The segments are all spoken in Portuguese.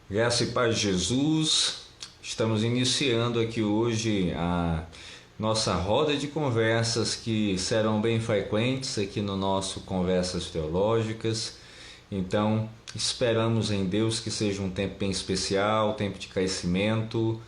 Graça e paz de Jesus, estamos iniciando aqui hoje a nossa roda de conversas que serão bem frequentes aqui no nosso Conversas Teológicas. Então, esperamos em Deus que seja um tempo bem especial, tempo de crescimento.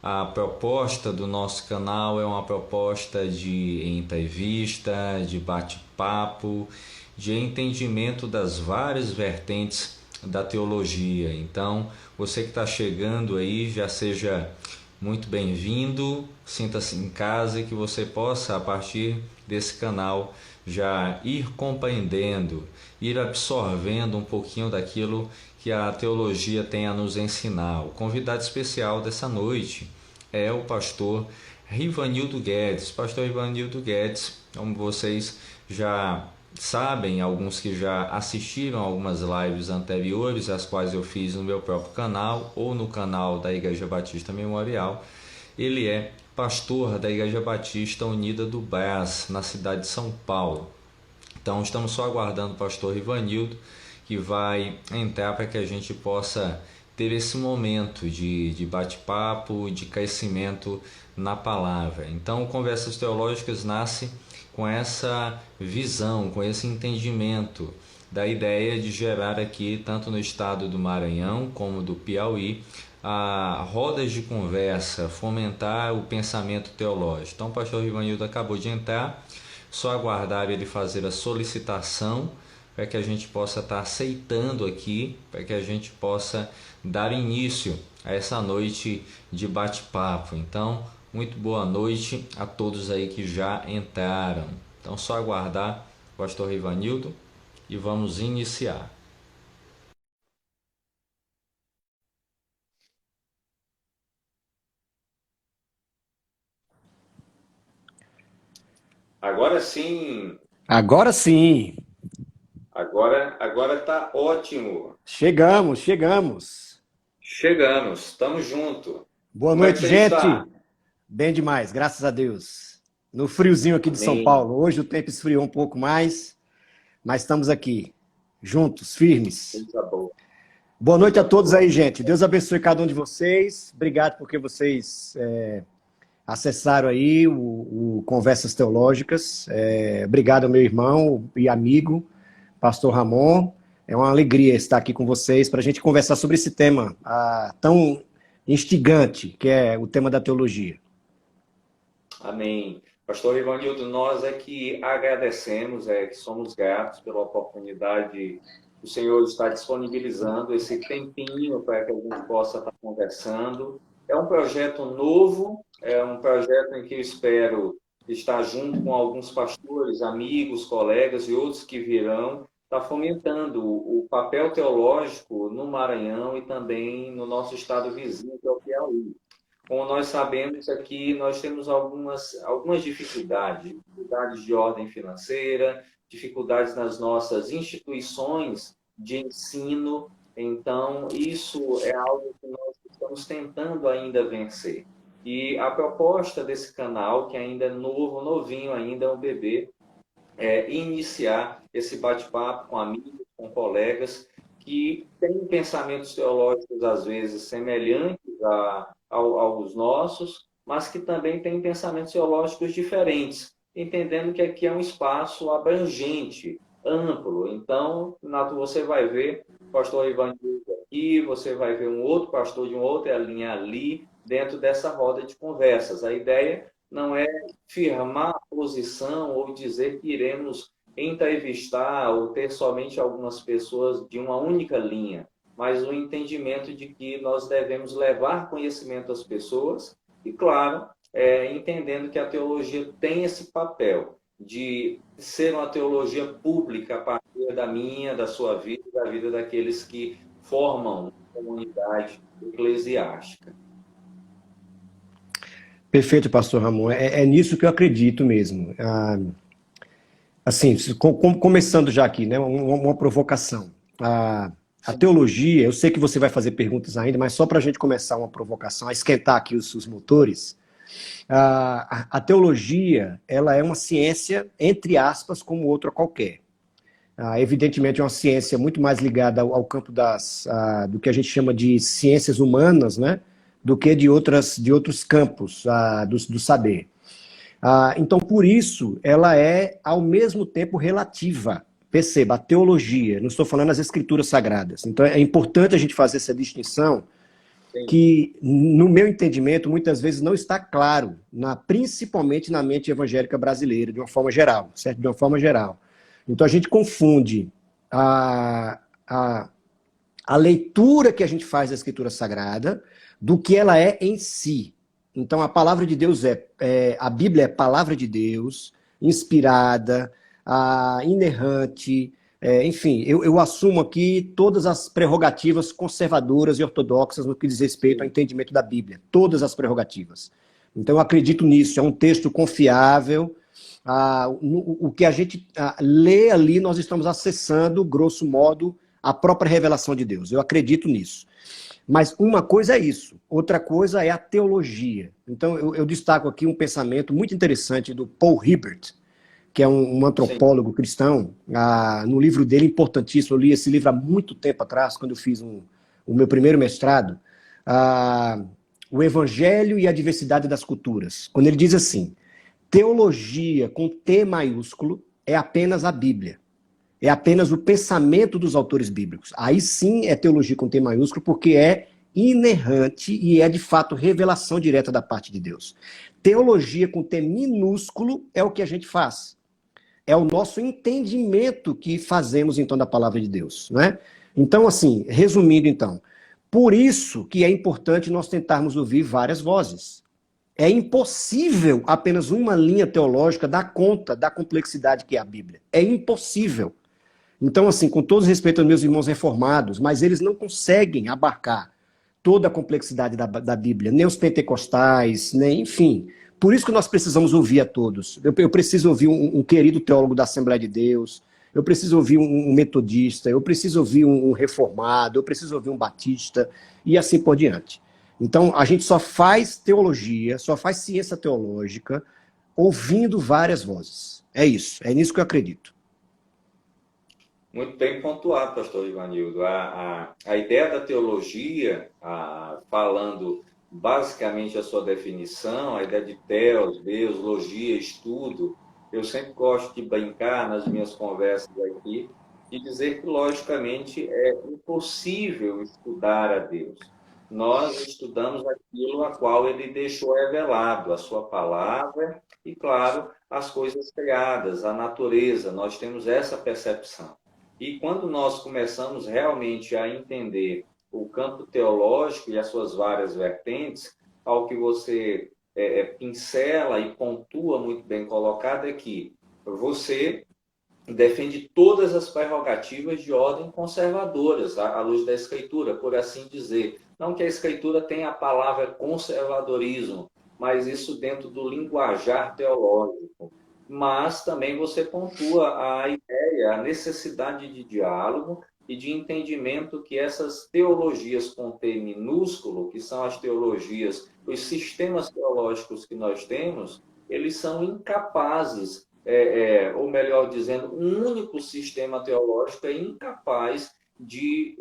A proposta do nosso canal é uma proposta de entrevista, de bate-papo, de entendimento das várias vertentes da teologia. Então, você que está chegando aí, já seja muito bem-vindo, sinta-se em casa e que você possa, a partir desse canal, já ir compreendendo, ir absorvendo um pouquinho daquilo que a teologia tem a nos ensinar. O convidado especial dessa noite é o pastor Rivanildo Guedes. Pastor Rivanildo Guedes, como vocês já sabem, alguns que já assistiram algumas lives anteriores, as quais eu fiz no meu próprio canal ou no canal da Igreja Batista Memorial, ele é pastor da Igreja Batista Unida do Brás, na cidade de São Paulo. Então estamos só aguardando o pastor Rivanildo, que vai entrar para que a gente possa ter esse momento de bate-papo, de crescimento na palavra. Então, Conversas Teológicas nasce com essa visão, com esse entendimento da ideia de gerar aqui, tanto no estado do Maranhão como do Piauí, a rodas de conversa, fomentar o pensamento teológico. Então, o pastor Rivanildo acabou de entrar, só aguardar ele fazer a solicitação para que a gente possa estar aceitando aqui, para que a gente possa dar início a essa noite de bate-papo. Então, muito boa noite a todos aí que já entraram. Então, só aguardar o pastor Rivanildo e vamos iniciar. Agora sim, Agora sim, agora tá ótimo. chegamos. Chegamos, estamos juntos. Boa Como é que noite, você está? gente. Bem demais, graças a Deus. No friozinho aqui de São Amém. Paulo. Hoje o tempo esfriou um pouco mais, mas estamos aqui, juntos, firmes. Coisa boa, Boa noite a coisa todos boa. aí, gente. Deus abençoe cada um de vocês. Obrigado porque vocês acessaram aí o Conversas Teológicas. Obrigado ao meu irmão e amigo, pastor Ramon. É uma alegria estar aqui com vocês para a gente conversar sobre esse tema tão instigante, que é o tema da teologia. Amém. Pastor Ivanildo, nós é que agradecemos, que somos gratos pela oportunidade que o Senhor está disponibilizando esse tempinho para que a gente possa estar conversando. É um projeto novo, é um projeto em que eu espero estar junto com alguns pastores, amigos, colegas e outros que virão, estar fomentando o papel teológico no Maranhão e também no nosso estado vizinho, que é o Piauí. Como nós sabemos aqui, nós temos algumas dificuldades de ordem financeira, dificuldades nas nossas instituições de ensino. Então, isso é algo que nós estamos tentando ainda vencer. E a proposta desse canal, que ainda é novo, novinho ainda, é um bebê, é iniciar esse bate-papo com amigos, com colegas que têm pensamentos teológicos, às vezes, semelhantes aos nossos, mas que também têm pensamentos teológicos diferentes, entendendo que aqui é um espaço abrangente, amplo. Então, Nato, você vai ver o pastor Ivanildo aqui, você vai ver um outro pastor de uma outra linha ali, dentro dessa roda de conversas. A ideia não é firmar a posição ou dizer que iremos entrevistar ou ter somente algumas pessoas de uma única linha, mas o entendimento de que nós devemos levar conhecimento às pessoas e, claro, entendendo que a teologia tem esse papel de ser uma teologia pública a partir da minha, da sua vida, da vida daqueles que formam a comunidade eclesiástica. Perfeito, pastor Ramon. É nisso que eu acredito mesmo. Assim, começando já aqui, né, uma provocação. A teologia, eu sei que você vai fazer perguntas ainda, mas só para a gente começar uma provocação, a esquentar aqui os motores, a teologia, ela é uma ciência, entre aspas, como outra qualquer. Evidentemente, é uma ciência muito mais ligada ao campo do que a gente chama de ciências humanas, né? Do que de outros campos do saber. Então, por isso, ela é, ao mesmo tempo, relativa. Perceba, a teologia, não estou falando as escrituras sagradas. Então, é importante a gente fazer essa distinção, que, no meu entendimento, muitas vezes não está claro, principalmente na mente evangélica brasileira, de uma forma geral, certo? De uma forma geral. Então, a gente confunde a leitura que a gente faz da Escritura Sagrada do que ela é em si. Então, a palavra de Deus a Bíblia é palavra de Deus, inspirada, inerrante, enfim, eu assumo aqui todas as prerrogativas conservadoras e ortodoxas no que diz respeito ao entendimento da Bíblia, todas as prerrogativas. Então, eu acredito nisso, é um texto confiável. O que a gente lê ali, nós estamos acessando, grosso modo, a própria revelação de Deus. Eu acredito nisso. Mas uma coisa é isso, outra coisa é a teologia. Então, eu destaco aqui um pensamento muito interessante do Paul Hibbert, que é um antropólogo cristão. No livro dele, importantíssimo, eu li esse livro há muito tempo atrás, quando eu fiz o meu primeiro mestrado, O Evangelho e a Diversidade das Culturas. Quando ele diz assim, teologia com T maiúsculo é apenas a Bíblia. É apenas o pensamento dos autores bíblicos. Aí sim é teologia com T maiúsculo, porque é inerrante e é de fato revelação direta da parte de Deus. Teologia com T minúsculo é o que a gente faz. É o nosso entendimento que fazemos então da palavra de Deus, não é? Então, assim, resumindo então, por isso que é importante nós tentarmos ouvir várias vozes. É impossível apenas uma linha teológica dar conta da complexidade que é a Bíblia. É impossível. Então, assim, com todo respeito aos meus irmãos reformados, mas eles não conseguem abarcar toda a complexidade da Bíblia, nem os pentecostais, nem, enfim. Por isso que nós precisamos ouvir a todos. Eu preciso ouvir um querido teólogo da Assembleia de Deus, eu preciso ouvir um metodista, eu preciso ouvir um reformado, eu preciso ouvir um batista, e assim por diante. Então, a gente só faz teologia, só faz ciência teológica, ouvindo várias vozes. É isso, é nisso que eu acredito. Muito bem pontuado, pastor Ivanildo. A ideia da teologia, falando basicamente a sua definição, a ideia de teos, Deus, logia, estudo, eu sempre gosto de brincar nas minhas conversas aqui, de dizer que, logicamente, é impossível estudar a Deus. Nós estudamos aquilo a qual ele deixou revelado, a sua palavra e, claro, as coisas criadas, a natureza. Nós temos essa percepção. E quando nós começamos realmente a entender o campo teológico e as suas várias vertentes, ao que você pincela e pontua muito bem colocado é que você defende todas as prerrogativas de ordem conservadoras, à luz da Escritura, por assim dizer. Não que a Escritura tenha a palavra conservadorismo, mas isso dentro do linguajar teológico. Mas também você pontua a ideia, a necessidade de diálogo e de entendimento que essas teologias com T minúsculo, que são as teologias, os sistemas teológicos que nós temos, eles são incapazes, ou melhor dizendo, um único sistema teológico é incapaz de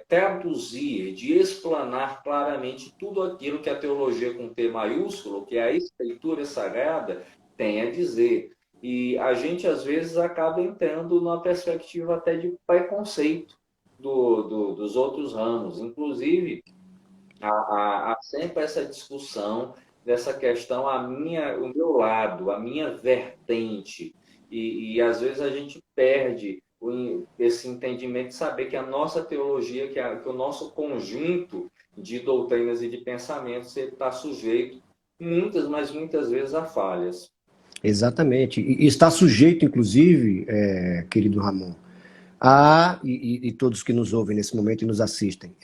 traduzir, de explanar claramente tudo aquilo que a teologia com T maiúsculo, que é a Escritura Sagrada, tem a dizer. E a gente, às vezes, acaba entrando numa perspectiva até de preconceito dos outros ramos. Inclusive, há sempre essa discussão dessa questão, o meu lado, a minha vertente. E às vezes, a gente perde esse entendimento de saber que a nossa teologia, que o nosso conjunto de doutrinas e de pensamentos está sujeito, mas muitas vezes, a falhas. Exatamente. E está sujeito, inclusive, querido Ramon, e todos que nos ouvem nesse momento e nos assistem,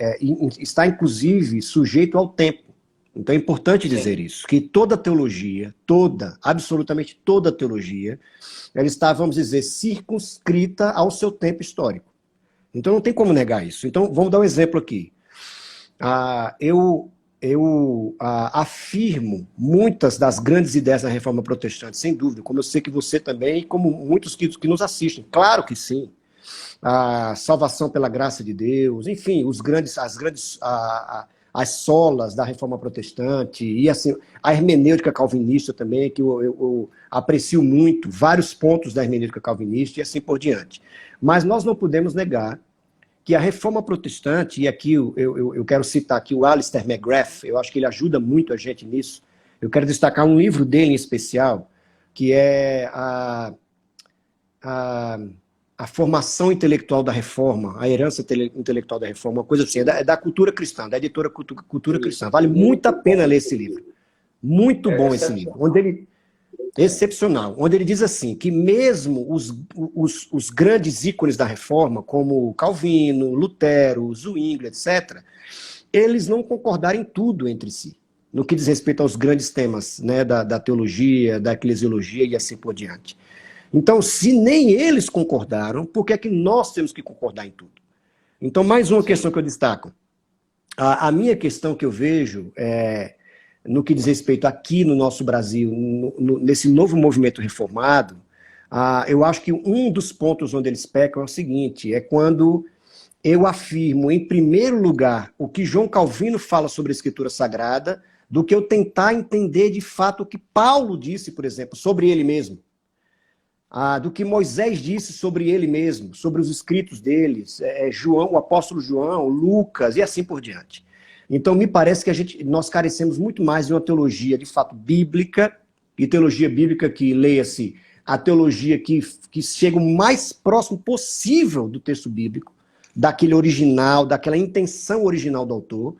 está, inclusive, sujeito ao tempo. Então é importante dizer isso, que toda teologia, absolutamente toda teologia, ela está, vamos dizer, circunscrita ao seu tempo histórico. Então não tem como negar isso. Então vamos dar um exemplo aqui. eu afirmo muitas das grandes ideias da Reforma Protestante, sem dúvida, como eu sei que você também, e como muitos que nos assistem. Claro que sim. A salvação pela graça de Deus, enfim, as solas da Reforma Protestante, e assim, a hermenêutica calvinista também, que eu aprecio muito, vários pontos da hermenêutica calvinista e assim por diante. Mas nós não podemos negar que a Reforma Protestante, e aqui eu quero citar aqui o Alistair McGrath, eu acho que ele ajuda muito a gente nisso, eu quero destacar um livro dele em especial, que é a formação intelectual da Reforma, a herança intelectual da Reforma, uma coisa assim, é da Cultura Cristã, da editora Cultura Cristã. Vale muito a pena ler esse livro. Muito bom esse livro. Excepcional. Onde ele diz assim, que mesmo os grandes ícones da Reforma, como Calvino, Lutero, Zwingli, etc., eles não concordaram em tudo entre si, no que diz respeito aos grandes temas, né, da teologia, da eclesiologia e assim por diante. Então, se nem eles concordaram, por que é que nós temos que concordar em tudo? Então, mais uma questão que eu destaco. A minha questão que eu vejo, no que diz respeito aqui no nosso Brasil, nesse novo movimento reformado, eu acho que um dos pontos onde eles pecam é o seguinte, é quando eu afirmo, em primeiro lugar, o que João Calvino fala sobre a Escritura Sagrada, do que eu tentar entender de fato o que Paulo disse, por exemplo, sobre ele mesmo. Do que Moisés disse sobre ele mesmo, sobre os escritos deles, João, o apóstolo João, Lucas e assim por diante. Então, me parece que nós carecemos muito mais de uma teologia, de fato, bíblica, e teologia bíblica que, leia-se, a teologia que chega o mais próximo possível do texto bíblico, daquele original, daquela intenção original do autor,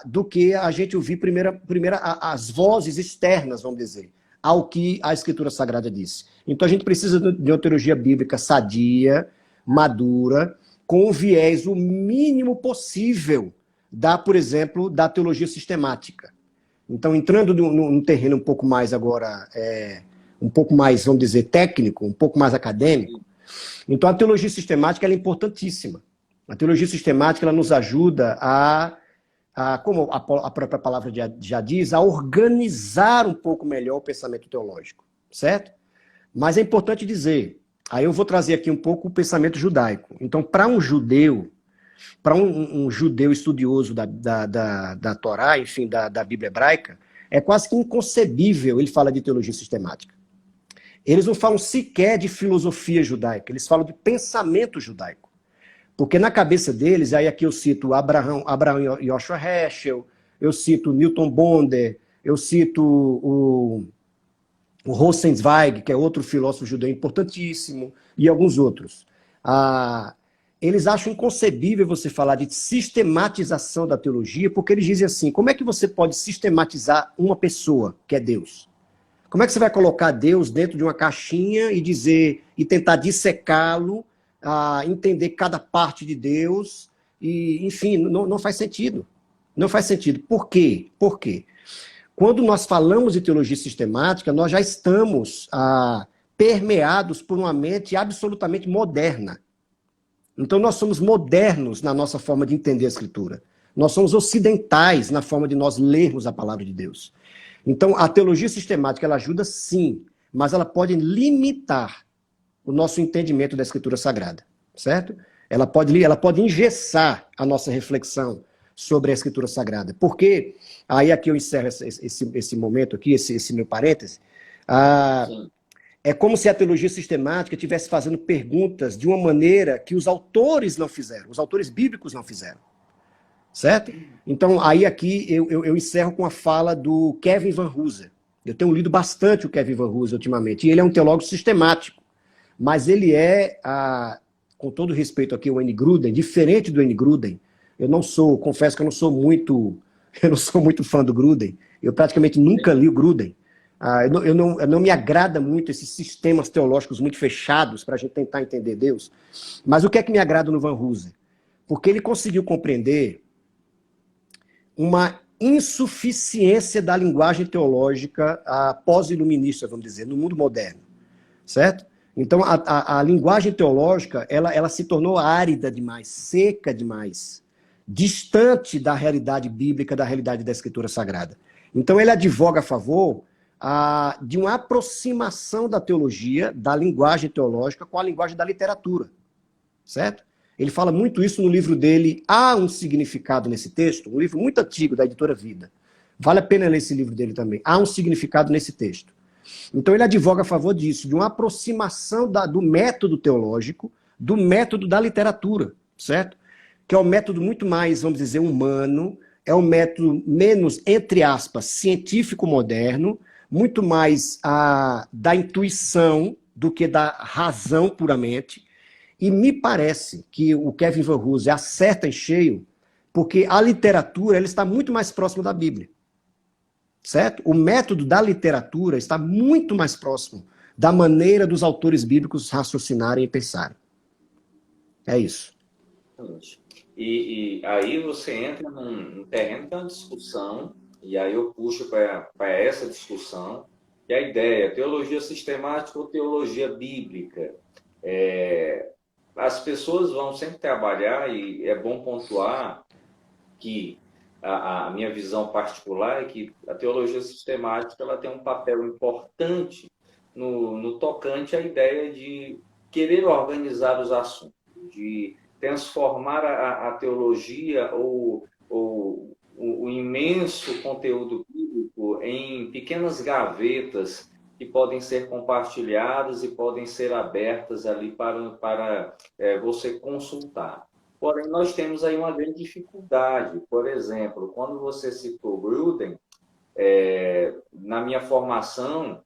do que a gente ouvir primeiro as vozes externas, vamos dizer, ao que a Escritura Sagrada disse. Então a gente precisa de uma teologia bíblica sadia, madura, com o viés o mínimo possível por exemplo, da teologia sistemática. Então, entrando num terreno um pouco mais agora, um pouco mais, vamos dizer, técnico, um pouco mais acadêmico, então a teologia sistemática ela é importantíssima. A teologia sistemática ela nos ajuda como a própria palavra já diz, a organizar um pouco melhor o pensamento teológico, certo? Mas é importante dizer, aí eu vou trazer aqui um pouco o pensamento judaico. Então, para um judeu estudioso da Torá, enfim, da Bíblia hebraica, é quase que inconcebível ele falar de teologia sistemática. Eles não falam sequer de filosofia judaica, eles falam de pensamento judaico. Porque na cabeça deles, aí aqui eu cito Abraham Joshua Heschel, eu cito Newton Bonder, eu cito o Rosenzweig, que é outro filósofo judeu importantíssimo, e alguns outros. Eles acham inconcebível você falar de sistematização da teologia, porque eles dizem assim, como é que você pode sistematizar uma pessoa, que é Deus? Como é que você vai colocar Deus dentro de uma caixinha e tentar dissecá-lo, entender cada parte de Deus, e, enfim, não faz sentido. Não faz sentido. Por quê? Por quê? Quando nós falamos de teologia sistemática, nós já estamos permeados por uma mente absolutamente moderna. Então nós somos modernos na nossa forma de entender a Escritura. Nós somos ocidentais na forma de nós lermos a palavra de Deus. Então a teologia sistemática ela ajuda sim, mas ela pode limitar o nosso entendimento da Escritura Sagrada, certo? Ela pode engessar a nossa reflexão sobre a Escritura Sagrada. Porque, aí aqui eu encerro esse momento aqui, esse meu parêntese, é como se a teologia sistemática estivesse fazendo perguntas de uma maneira que os autores não fizeram, os autores bíblicos não fizeram, certo? Então, aí aqui eu encerro com a fala do Kevin Van Hooser. Eu tenho lido bastante o Kevin Van Hooser ultimamente, e ele é um teólogo sistemático, mas ele com todo respeito aqui ao N. Gruden, diferente do N. Gruden, confesso que eu não sou muito fã do Gruden, eu praticamente nunca li o Gruden. Eu não me agrada muito esses sistemas teológicos muito fechados para a gente tentar entender Deus. Mas o que é que me agrada no Van Hooser? Porque ele conseguiu compreender uma insuficiência da linguagem teológica pós-iluminista, vamos dizer, no mundo moderno. Certo? Então, a linguagem teológica, ela se tornou árida demais, seca demais. distante da realidade bíblica, da realidade da Escritura Sagrada. Então ele advoga a favor de uma aproximação da teologia, da linguagem teológica, com a linguagem da literatura, certo? Ele fala muito isso no livro dele, Há um Significado nesse Texto, um livro muito antigo, da editora Vida. Vale a pena ler esse livro dele também. Há um significado nesse texto. Então ele advoga a favor disso, de uma aproximação do método teológico, do método da literatura, certo? Que é um método muito mais, vamos dizer, humano, é um método menos, entre aspas, científico moderno, muito mais da intuição do que da razão puramente. E me parece que o Kevin Van Hooser acerta em cheio, porque a literatura ela está muito mais próxima da Bíblia. Certo? O método da literatura está muito mais próximo da maneira dos autores bíblicos raciocinarem e pensarem. É isso. E aí você entra num terreno que é uma discussão, e aí eu puxo para essa discussão, que é a ideia, teologia sistemática ou teologia bíblica. As pessoas vão sempre trabalhar, e é bom pontuar que a minha visão particular é que a teologia sistemática ela tem um papel importante no tocante à ideia de querer organizar os assuntos, de transformar a teologia ou o imenso conteúdo bíblico em pequenas gavetas que podem ser compartilhadas e podem ser abertas ali para você consultar. Porém, nós temos aí uma grande dificuldade. Por exemplo, quando você citou Gruden, na minha formação,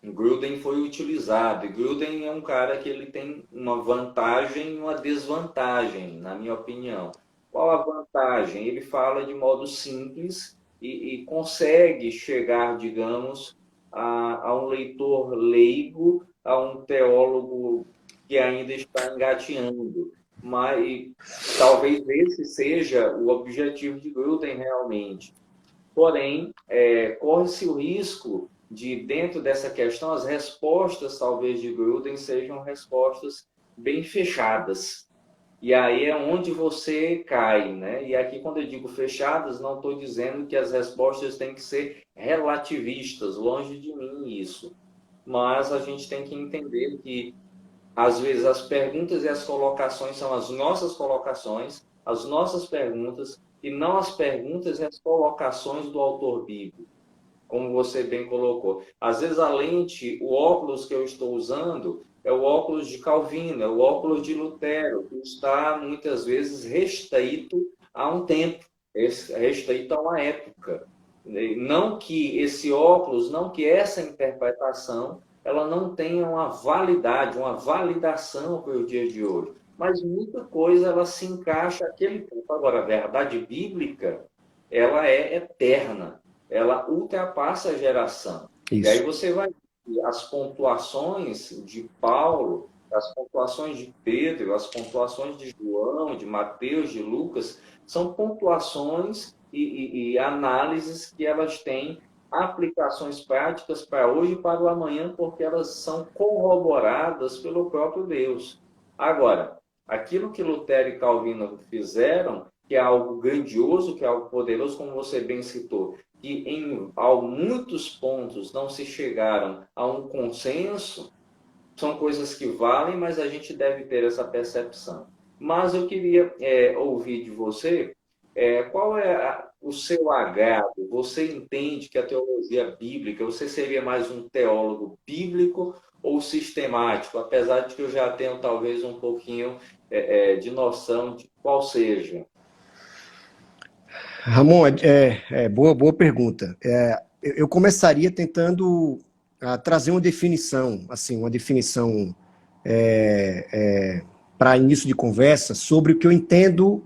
Gruden foi utilizado. E Gruden é um cara que ele tem uma vantagem e uma desvantagem, na minha opinião. Qual a vantagem? Ele fala de modo simples e consegue chegar, digamos, a um leitor leigo, a um teólogo que ainda está engateando. Mas talvez esse seja o objetivo de Gruden realmente. Porém, corre-se o risco de, dentro dessa questão, as respostas, talvez, de Gruden sejam respostas bem fechadas. E aí é onde você cai, né? E aqui, quando eu digo fechadas, não estou dizendo que as respostas têm que ser relativistas, longe de mim isso. Mas a gente tem que entender que, às vezes, as perguntas e as colocações são as nossas colocações, as nossas perguntas, e não as perguntas e as colocações do autor bíblico, como você bem colocou. Às vezes, a lente, o óculos que eu estou usando, é o óculos de Calvino, é o óculos de Lutero, que está, muitas vezes, restrito a um tempo, restrito a uma época. Não que esse óculos, não que essa interpretação, ela não tenha uma validade, uma validação para o dia de hoje. Mas muita coisa, ela se encaixa naquele tempo. Agora, a verdade bíblica, ela é eterna, ela ultrapassa a geração. Isso. E aí você vai as pontuações de Paulo, as pontuações de Pedro, as pontuações de João, de Mateus, de Lucas, são pontuações e análises que elas têm aplicações práticas para hoje e para o amanhã, porque elas são corroboradas pelo próprio Deus. Agora, aquilo que Lutero e Calvino fizeram, que é algo grandioso, que é algo poderoso, como você bem citou, que em muitos pontos não se chegaram a um consenso, são coisas que valem, mas a gente deve ter essa percepção. Mas eu queria ouvir de você qual é o seu agrado. Você entende que a teologia bíblica, você seria mais um teólogo bíblico ou sistemático, apesar de que eu já tenho talvez um pouquinho de noção de qual seja. Ramon, boa pergunta. Eu começaria tentando trazer uma definição, assim, para início de conversa sobre o que eu entendo,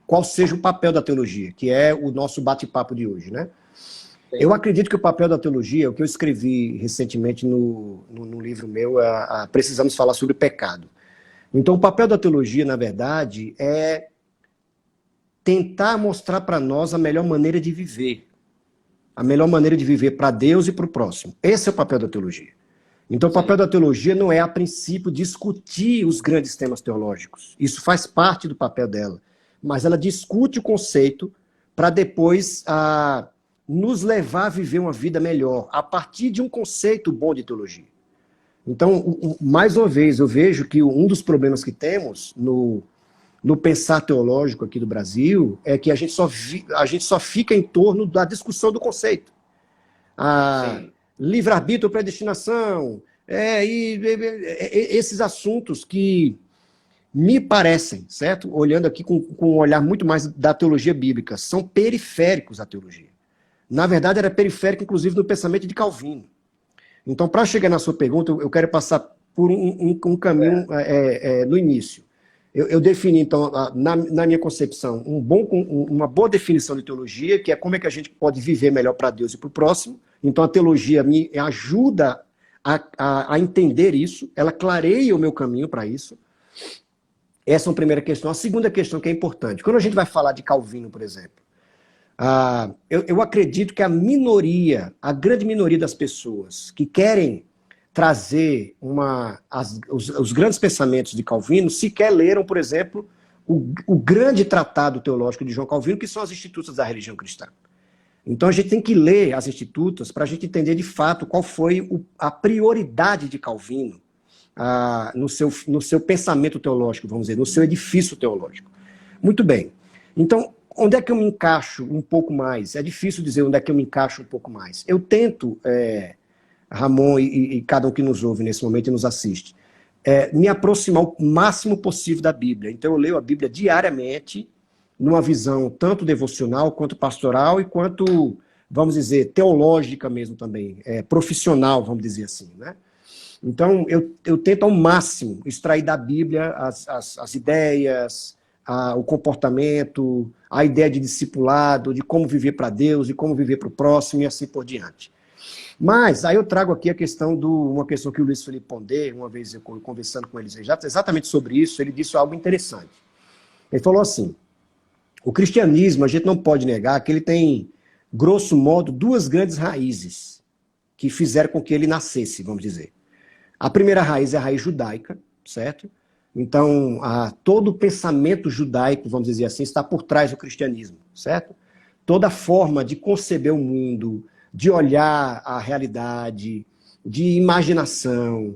qual seja o papel da teologia, que é o nosso bate-papo de hoje, né? Sim. Eu acredito que o papel da teologia, o que eu escrevi recentemente no livro meu, Precisamos Falar sobre Pecado. Então, o papel da teologia, na verdade, é tentar mostrar para nós a melhor maneira de viver. A melhor maneira de viver para Deus e para o próximo. Esse é o papel da teologia. Então, o papel da teologia não é, a princípio, discutir os grandes temas teológicos. Isso faz parte do papel dela. mas ela discute o conceito para depois nos levar a viver uma vida melhor, a partir de um conceito bom de teologia. Então, mais uma vez, eu vejo que um dos problemas que temos no pensar teológico aqui do Brasil é que a gente só fica em torno da discussão do conceito. Livre-arbítrio, predestinação, esses assuntos que me parecem, certo? Olhando aqui com um olhar muito mais da teologia bíblica, são periféricos à teologia. Na verdade, era periférico, inclusive, no pensamento de Calvino. Então, para chegar na sua pergunta, eu quero passar por um caminho no início. Eu defini, então, na minha concepção, uma boa definição de teologia, que é como é que a gente pode viver melhor para Deus e para o próximo. Então, a teologia me ajuda a entender isso, ela clareia o meu caminho para isso. Essa é uma primeira questão. A segunda questão que é importante. Quando a gente vai falar de Calvino, por exemplo, eu acredito que a grande minoria das pessoas que querem trazer os grandes pensamentos de Calvino sequer leram, por exemplo, o grande tratado teológico de João Calvino, que são as Institutas da Religião Cristã. Então a gente tem que ler as Institutas para a gente entender de fato qual foi a prioridade de Calvino no seu pensamento teológico, vamos dizer, no seu edifício teológico. Muito bem. Então, onde é que eu me encaixo um pouco mais? É difícil dizer onde é que eu me encaixo um pouco mais. Eu tento, Ramon e cada um que nos ouve nesse momento e nos assiste, me aproximar o máximo possível da Bíblia. Então eu leio a Bíblia diariamente, numa visão tanto devocional quanto pastoral e quanto, vamos dizer, teológica mesmo também, profissional, vamos dizer assim, né? Então, eu tento ao máximo extrair da Bíblia as ideias, o comportamento, a ideia de discipulado, de como viver para Deus, de como viver para o próximo e assim por diante. Mas, aí eu trago aqui a questão uma questão que o Luiz Felipe Pondé, uma vez eu conversando com ele exatamente sobre isso, ele disse algo interessante. Ele falou assim, o cristianismo, a gente não pode negar que ele tem, grosso modo, duas grandes raízes que fizeram com que ele nascesse, vamos dizer. A primeira raiz é a raiz judaica, certo? Então, todo o pensamento judaico, vamos dizer assim, está por trás do cristianismo, certo? Toda forma de conceber o mundo, de olhar a realidade, de imaginação,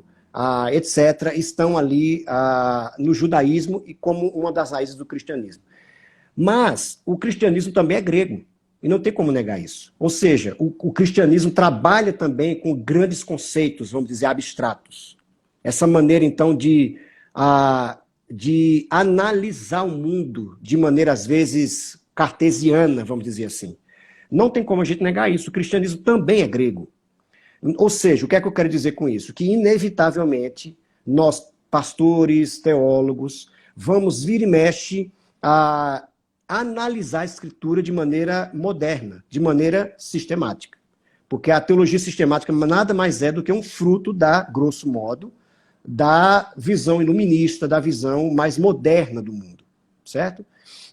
etc., estão ali no judaísmo e como uma das raízes do cristianismo. Mas o cristianismo também é grego, e não tem como negar isso. Ou seja, o cristianismo trabalha também com grandes conceitos, vamos dizer, abstratos. Essa maneira, então, de analisar o mundo de maneira, às vezes, cartesiana, vamos dizer assim. Não tem como a gente negar isso. O cristianismo também é grego. Ou seja, o que é que eu quero dizer com isso? Que, inevitavelmente, nós, pastores, teólogos, vamos vir e mexe a analisar a Escritura de maneira moderna, de maneira sistemática. Porque a teologia sistemática nada mais é do que um fruto grosso modo, da visão iluminista, da visão mais moderna do mundo, certo?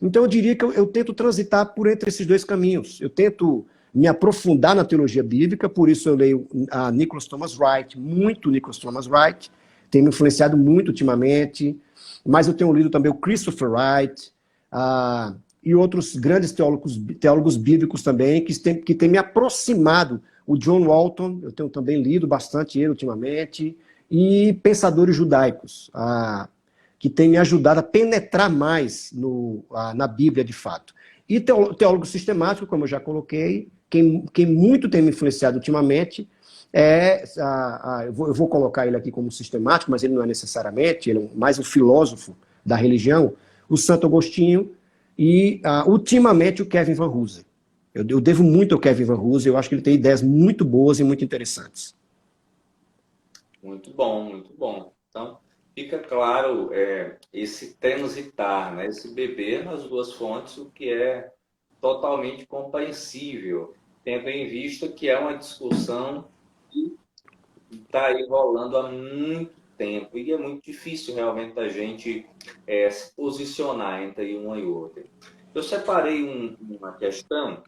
Então eu diria que eu tento transitar por entre esses dois caminhos. Eu tento me aprofundar na teologia bíblica, por isso eu leio a Nicholas Thomas Wright, muito Nicholas Thomas Wright, tem me influenciado muito ultimamente, mas eu tenho lido também o Christopher Wright, e outros grandes teólogos bíblicos também, que têm me aproximado. O John Walton, eu tenho também lido bastante ele ultimamente, e pensadores judaicos, que têm me ajudado a penetrar mais na Bíblia de fato. E teólogo sistemático, como eu já coloquei, quem muito tem me influenciado ultimamente, eu vou colocar ele aqui como sistemático, mas ele não é necessariamente, ele é mais um filósofo da religião, o Santo Agostinho, e, ultimamente, o Kevin Van Hooser. Eu devo muito ao Kevin Van Hooser, eu acho que ele tem ideias muito boas e muito interessantes. Muito bom, muito bom. Então, fica claro esse transitar, né? Esse beber nas duas fontes, o que é totalmente compreensível, tendo em vista que é uma discussão que está aí rolando há muito tempo, e é muito difícil realmente da gente se posicionar entre uma e outra. Eu separei uma questão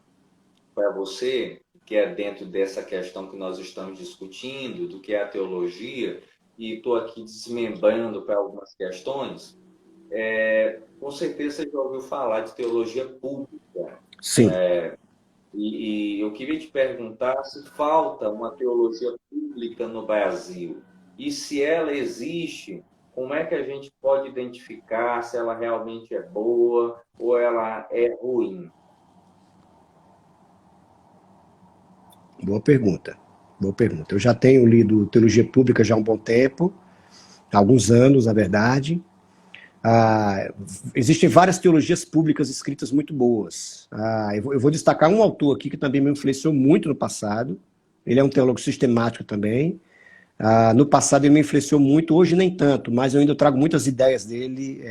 para você, que é dentro dessa questão que nós estamos discutindo, do que é a teologia, e estou aqui desmembrando para algumas questões. Com certeza você já ouviu falar de teologia pública. Sim. E eu queria te perguntar se falta uma teologia pública no Brasil. E se ela existe, como é que a gente pode identificar se ela realmente é boa ou ela é ruim? Boa pergunta. Boa pergunta. Eu já tenho lido teologia pública já há um bom tempo, há alguns anos, na verdade. Existem várias teologias públicas escritas muito boas. Eu vou destacar um autor aqui que também me influenciou muito no passado. Ele é um teólogo sistemático também. No passado ele me influenciou muito, hoje nem tanto, mas eu ainda trago muitas ideias dele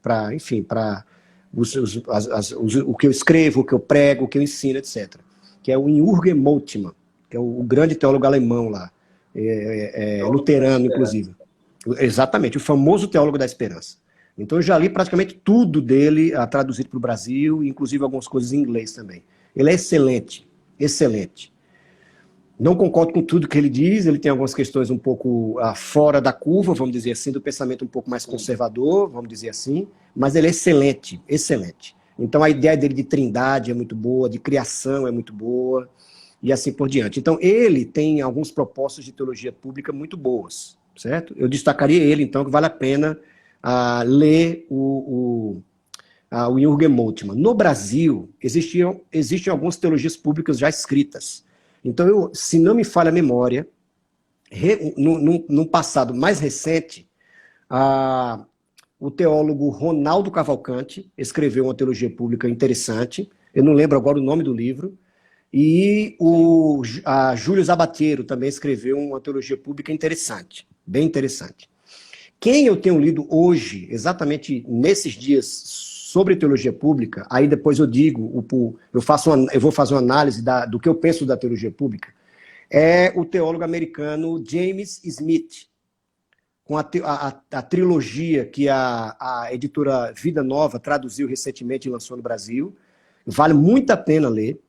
para, enfim, para o que eu escrevo, o que eu prego, o que eu ensino, etc. Que é o Jürgen Moltmann, que é o grande teólogo alemão lá, luterano, inclusive. Exatamente, o famoso teólogo da esperança. Então eu já li praticamente tudo dele, traduzido para o Brasil, inclusive algumas coisas em inglês também. Ele é excelente, excelente. Não concordo com tudo que ele diz, ele tem algumas questões um pouco fora da curva, vamos dizer assim, do pensamento um pouco mais conservador, vamos dizer assim, mas ele é excelente, excelente. Então a ideia dele de trindade é muito boa, de criação é muito boa, e assim por diante. Então ele tem alguns propósitos de teologia pública muito boas, certo? Eu destacaria ele, então, que vale a pena ler o Jürgen Moltmann. No Brasil, existem algumas teologias públicas já escritas. Então, se não me falha a memória, num passado mais recente, o teólogo Ronaldo Cavalcante escreveu uma teologia pública interessante, eu não lembro agora o nome do livro, e Júlio Zabatiero também escreveu uma teologia pública interessante, bem interessante. Quem eu tenho lido hoje, exatamente nesses dias, sobre teologia pública, aí depois eu digo, eu vou fazer uma análise do que eu penso da teologia pública, é o teólogo americano James Smith, com a trilogia que a editora Vida Nova traduziu recentemente e lançou no Brasil. Vale muito a pena ler.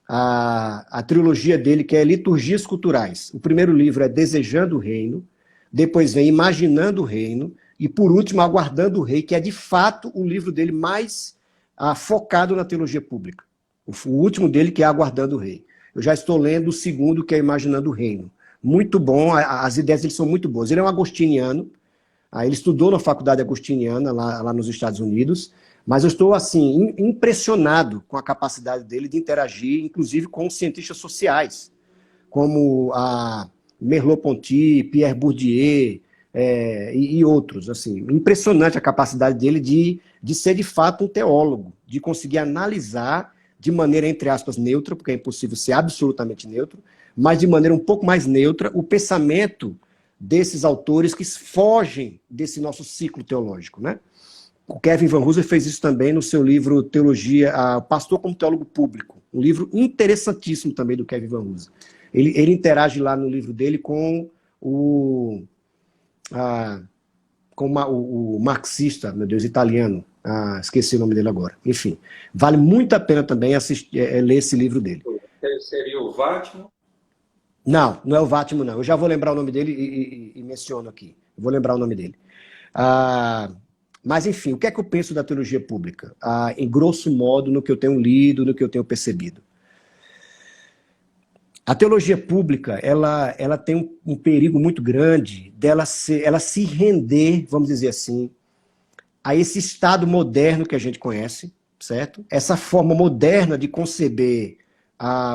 A trilogia dele, que é Liturgias Culturais. O primeiro livro é Desejando o Reino, depois vem Imaginando o Reino, e por último, Aguardando o Rei, que é de fato o livro dele mais focado na teologia pública. O último dele, que é Aguardando o Rei. Eu já estou lendo o segundo, que é Imaginando o Reino. Muito bom, as ideias dele são muito boas. Ele é um agostiniano, ele estudou na faculdade agostiniana, lá nos Estados Unidos, mas eu estou, assim, impressionado com a capacidade dele de interagir, inclusive com cientistas sociais, como Merleau-Ponty, Pierre Bourdieu, e outros. Assim, impressionante a capacidade dele de ser, de fato, um teólogo, de conseguir analisar de maneira, entre aspas, neutra, porque é impossível ser absolutamente neutro, mas de maneira um pouco mais neutra, o pensamento desses autores que fogem desse nosso ciclo teológico, né? O Kevin Van Hooser fez isso também no seu livro Teologia, Pastor como Teólogo Público, um livro interessantíssimo também do Kevin Van Hooser. Ele interage lá no livro dele com o marxista, meu Deus, italiano, esqueci o nome dele agora. Enfim, vale muito a pena também ler esse livro dele. Seria o Vátimo? Não, não é o Vátimo, não. Eu já vou lembrar o nome dele e menciono aqui. Vou lembrar o nome dele. Mas, enfim, o que é que eu penso da teologia pública? Em grosso modo, no que eu tenho lido, no que eu tenho percebido. A teologia pública, ela tem um perigo muito grande dela ela se render, vamos dizer assim, a esse estado moderno que a gente conhece, certo? Essa forma moderna de conceber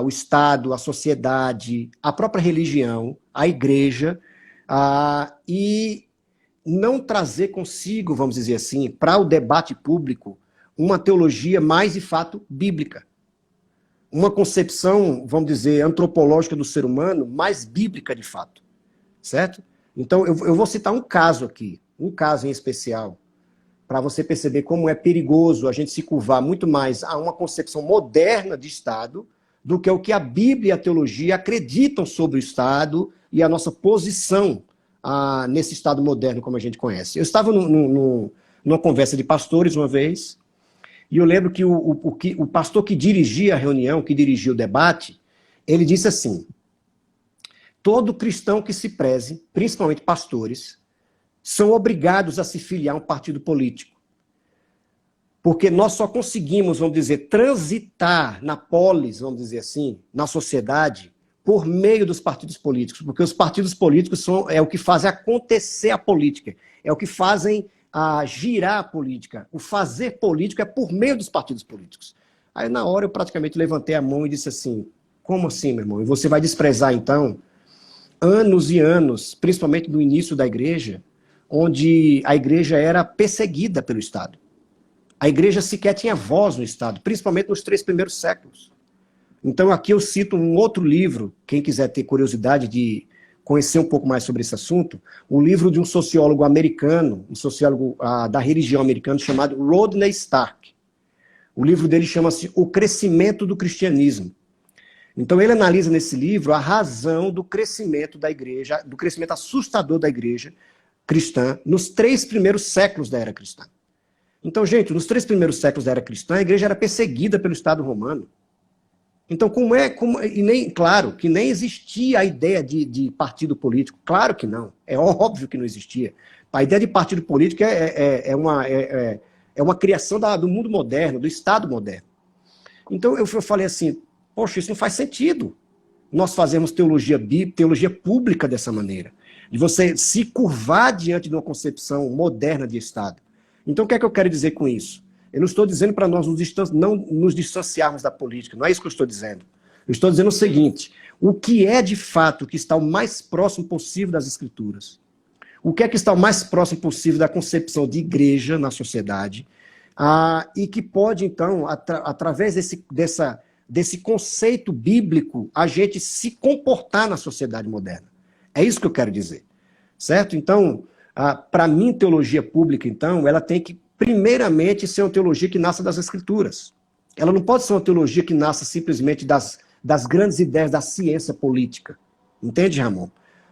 o Estado, a sociedade, a própria religião, a igreja, e não trazer consigo, vamos dizer assim, para o debate público, uma teologia mais, de fato, bíblica. Uma concepção, vamos dizer, antropológica do ser humano mais bíblica, de fato. Certo? Então, eu vou citar um caso aqui, um caso em especial, para você perceber como é perigoso a gente se curvar muito mais a uma concepção moderna de Estado do que o que a Bíblia e a teologia acreditam sobre o Estado e a nossa posição nesse Estado moderno como a gente conhece. Eu estava numa conversa de pastores uma vez, e eu lembro que o pastor que dirigia a reunião, que dirigia o debate, ele disse assim: todo cristão que se preze, principalmente pastores, são obrigados a se filiar a um partido político. Porque nós só conseguimos, vamos dizer, transitar na polis, vamos dizer assim, na sociedade, por meio dos partidos políticos. Porque os partidos políticos é o que fazem acontecer a política, é o que fazem girar a política. O fazer político é por meio dos partidos políticos. Aí, na hora, eu praticamente levantei a mão e disse assim, como assim, meu irmão? E você vai desprezar, então, anos e anos, principalmente no início da igreja, onde a igreja era perseguida pelo Estado. A igreja sequer tinha voz no Estado, principalmente nos 3 primeiros séculos. Então, aqui eu cito um outro livro, quem quiser ter curiosidade de conhecer um pouco mais sobre esse assunto, o livro de um sociólogo americano, um sociólogo da religião americano, chamado Rodney Stark. O livro dele chama-se O Crescimento do Cristianismo. Então, ele analisa nesse livro a razão do crescimento da igreja, do crescimento assustador da igreja cristã nos 3 primeiros séculos da era cristã. Então, gente, nos 3 primeiros séculos da era cristã, a igreja era perseguida pelo Estado romano. Então, e nem, claro, que nem existia a ideia de partido político. Claro que não. É óbvio que não existia. A ideia de partido político é uma criação do mundo moderno, do Estado moderno. Então, eu falei assim, poxa, isso não faz sentido. Nós fazemos teologia pública dessa maneira. De você se curvar diante de uma concepção moderna de Estado. Então, o que é que eu quero dizer com isso? Eu não estou dizendo para nós não nos distanciarmos da política, não é isso que eu estou dizendo. Eu estou dizendo o seguinte, o que é de fato que está o mais próximo possível das Escrituras? O que é que está o mais próximo possível da concepção de igreja na sociedade? E que pode, então, através desse conceito bíblico, a gente se comportar na sociedade moderna. É isso que eu quero dizer. Certo? Então, para mim, teologia pública, então, ela tem que, primeiramente, ser uma teologia que nasça das Escrituras. Ela não pode ser uma teologia que nasça simplesmente das grandes ideias da ciência política. Entende, Ramon?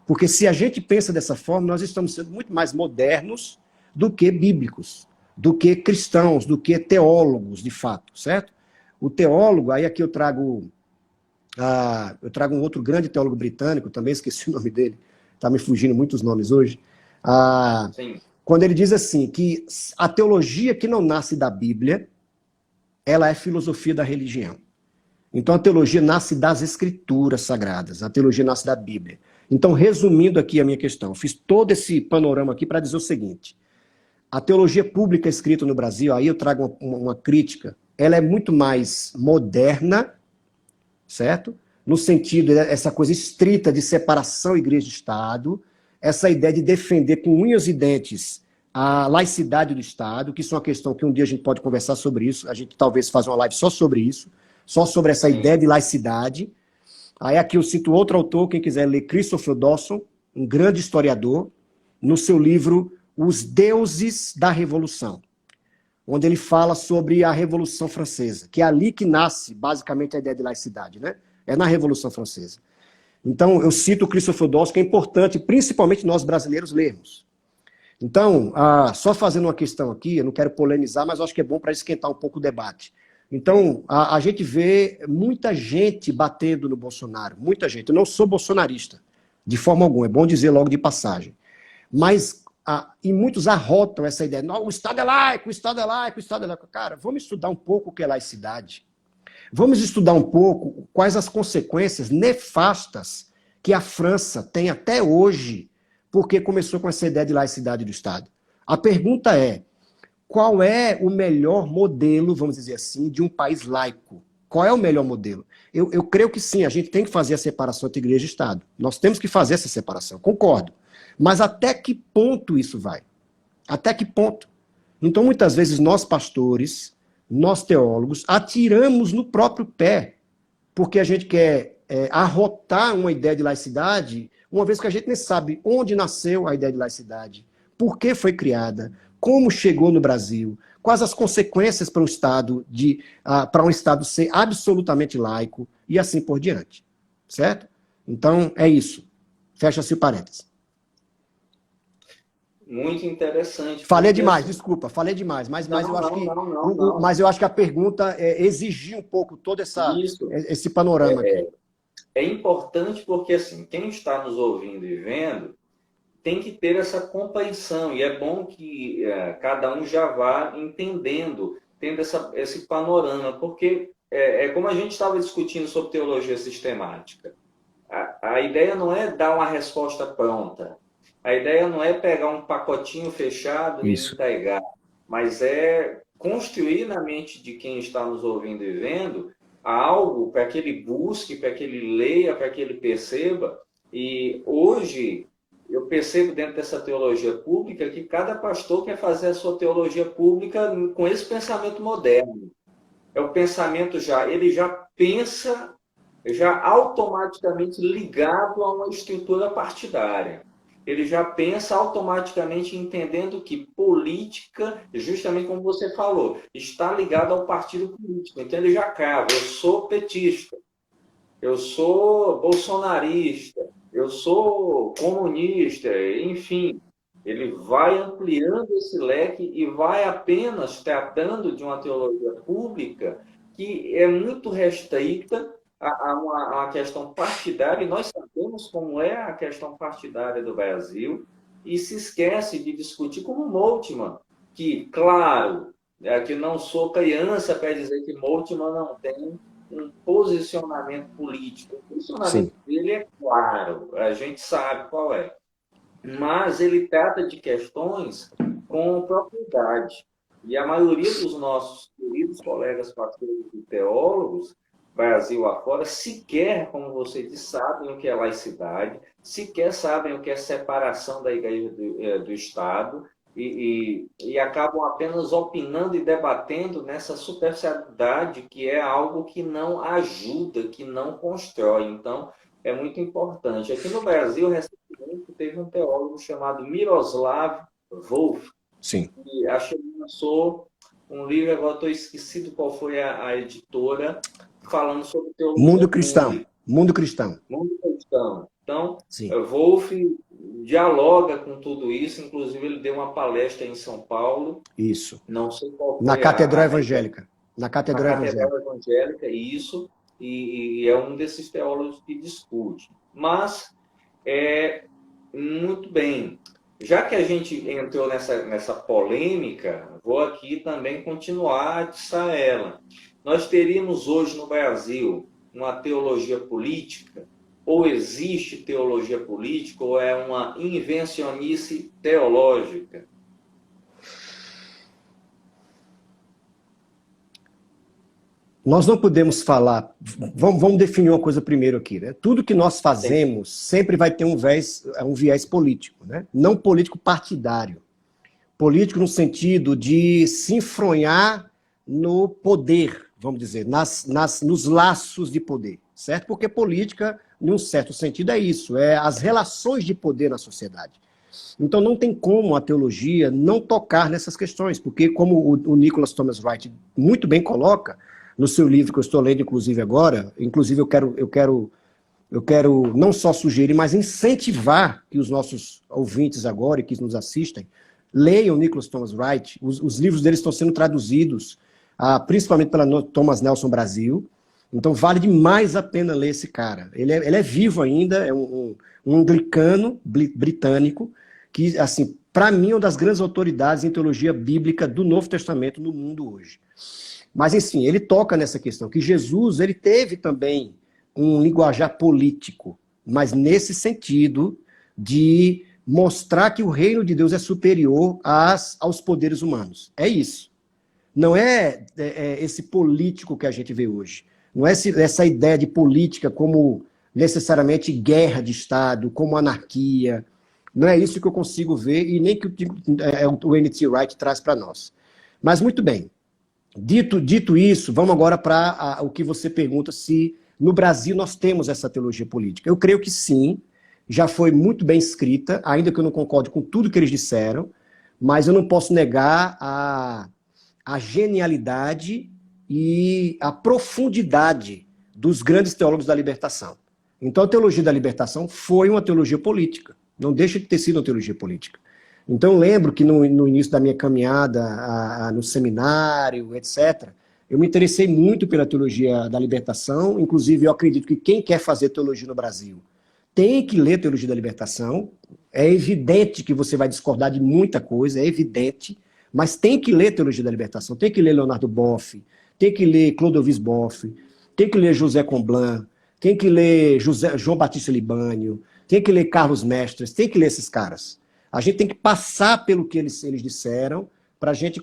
Porque se a gente pensa dessa forma, nós estamos sendo muito mais modernos do que bíblicos, do que cristãos, do que teólogos, de fato, certo? O teólogo, aí aqui eu trago um outro grande teólogo britânico, também esqueci o nome dele, está me fugindo muitos nomes hoje, quando ele diz assim, que a teologia que não nasce da Bíblia, ela é filosofia da religião. Então a teologia nasce das Escrituras Sagradas, a teologia nasce da Bíblia. Então, resumindo aqui a minha questão, fiz todo esse panorama aqui para dizer o seguinte, a teologia pública escrita no Brasil, aí eu trago uma crítica, ela é muito mais moderna, certo? No sentido dessa coisa estrita de separação igreja e Estado, essa ideia de defender com unhas e dentes a laicidade do Estado, que isso é uma questão que um dia a gente pode conversar sobre isso, a gente talvez faça uma live só sobre isso, só sobre essa ideia de laicidade. Aí aqui eu cito outro autor, quem quiser ler, Christopher Dawson, um grande historiador, no seu livro Os Deuses da Revolução, onde ele fala sobre a Revolução Francesa, que é ali que nasce, basicamente, a ideia de laicidade, né? É na Revolução Francesa. Então, eu cito o Christopher Dawson, que é importante, principalmente nós brasileiros, lermos. Então, só fazendo uma questão aqui, eu não quero polemizar, mas acho que é bom para esquentar um pouco o debate. Então, a gente vê muita gente batendo no Bolsonaro, muita gente. Eu não sou bolsonarista, de forma alguma, é bom dizer logo de passagem. Mas, e muitos arrotam essa ideia, não, o Estado é laico, o Estado é laico, o Estado é laico. Cara, vamos estudar um pouco o que é laicidade. Vamos estudar um pouco quais as consequências nefastas que a França tem até hoje, porque começou com essa ideia de laicidade do Estado. A pergunta é, qual é o melhor modelo, vamos dizer assim, de um país laico? Qual é o melhor modelo? Eu creio que sim, a gente tem que fazer a separação entre igreja e Estado. Nós temos que fazer essa separação, concordo. Mas até que ponto isso vai? Até que ponto? Então, muitas vezes, nós pastores, nós teólogos, atiramos no próprio pé, porque a gente quer arrotar uma ideia de laicidade, uma vez que a gente nem sabe onde nasceu a ideia de laicidade, por que foi criada, como chegou no Brasil, quais as consequências para um Estado ser absolutamente laico e assim por diante. Certo? Então, é isso. Fecha-se o parênteses. Muito interessante. Falei demais, desculpa, falei demais, mas eu acho que a pergunta exigiu um pouco todo esse panorama aqui. É importante porque, assim, quem está nos ouvindo e vendo tem que ter essa compreensão, e é bom que cada um já vá entendendo tendo esse panorama, porque é como a gente estava discutindo sobre teologia sistemática. A ideia não é dar uma resposta pronta. A ideia não é pegar um pacotinho fechado e Isso. entregar, mas é construir na mente de quem está nos ouvindo e vendo algo para que ele busque, para que ele leia, para que ele perceba. E hoje eu percebo dentro dessa teologia pública que cada pastor quer fazer a sua teologia pública com esse pensamento moderno. É o pensamento ele já pensa já automaticamente ligado a uma estrutura partidária. Ele já pensa automaticamente entendendo que política, justamente como você falou, está ligado ao partido político. Então ele já crava, eu sou petista, eu sou bolsonarista, eu sou comunista, enfim. Ele vai ampliando esse leque e vai apenas tratando de uma teologia pública que é muito restrita a uma questão partidária, e nós sabemos como é a questão partidária do Brasil, e se esquece de discutir como Moltmann, que, claro, que não sou criança para dizer que Moltmann não tem um posicionamento político. O posicionamento dele é claro, a gente sabe qual é. Mas ele trata de questões com propriedade. E a maioria dos nossos queridos colegas pastores e teólogos, Brasil afora, sequer, como você disse, sabem o que é laicidade, sequer sabem o que é separação da igreja do Estado, e acabam apenas opinando e debatendo nessa superficialidade, que é algo que não ajuda, que não constrói. Então, é muito importante. Aqui no Brasil, recentemente, teve um teólogo chamado Miroslav Volf, Sim. que acho que lançou um livro, agora estou esquecido qual foi a editora, falando sobre teologia Mundo Cristão. pública. Mundo Cristão. Mundo Cristão. Então, Sim. Wolff dialoga com tudo isso, inclusive ele deu uma palestra em São Paulo. Isso. Não sei qual foi. Na Catedral Evangélica. Na Catedral Evangélica, isso, e é um desses teólogos que discute. Mas, muito bem, já que a gente entrou nessa polêmica, vou aqui também continuar a atiçar ela. Nós teríamos hoje no Brasil uma teologia política? Ou existe teologia política, ou é uma invencionice teológica? Nós não podemos falar... Vamos definir uma coisa primeiro aqui, né? Tudo que nós fazemos sempre vai ter um viés político, né? Não político partidário. Político no sentido de se enfronhar no poder, vamos dizer, nos laços de poder, certo? Porque política, em um certo sentido, é isso, é as relações de poder na sociedade. Então não tem como a teologia não tocar nessas questões, porque como o Nicholas Thomas Wright muito bem coloca, no seu livro que eu estou lendo, inclusive agora, inclusive eu quero não só sugerir, mas incentivar que os nossos ouvintes agora e que nos assistem, leiam Nicholas Thomas Wright, os livros dele estão sendo traduzidos, principalmente pela Thomas Nelson Brasil, então vale demais a pena ler esse cara. Ele é vivo ainda, é um anglicano britânico, que, assim, para mim, é uma das grandes autoridades em teologia bíblica do Novo Testamento no mundo hoje. Mas, enfim, ele toca nessa questão, que Jesus ele teve também um linguajar político, mas nesse sentido de mostrar que o reino de Deus é superior aos poderes humanos. É isso. Não é esse político que a gente vê hoje. Não é essa ideia de política como necessariamente guerra de Estado, como anarquia. Não é isso que eu consigo ver e nem que o N.T. Wright traz para nós. Mas muito bem. Dito isso, vamos agora para o que você pergunta, se no Brasil nós temos essa teologia política. Eu creio que sim, já foi muito bem escrita, ainda que eu não concorde com tudo que eles disseram, mas eu não posso negar a genialidade e a profundidade dos grandes teólogos da libertação. Então a teologia da libertação foi uma teologia política, não deixa de ter sido uma teologia política. Então eu lembro que no início da minha caminhada no seminário, etc., eu me interessei muito pela teologia da libertação, inclusive eu acredito que quem quer fazer teologia no Brasil tem que ler teologia da libertação. É evidente que você vai discordar de muita coisa, é evidente, Mas tem que ler Teologia da Libertação, tem que ler Leonardo Boff, tem que ler Clodovis Boff, tem que ler José Comblan, tem que ler João Batista Libânio, tem que ler Carlos Mestres, tem que ler esses caras. A gente tem que passar pelo que eles disseram para a gente...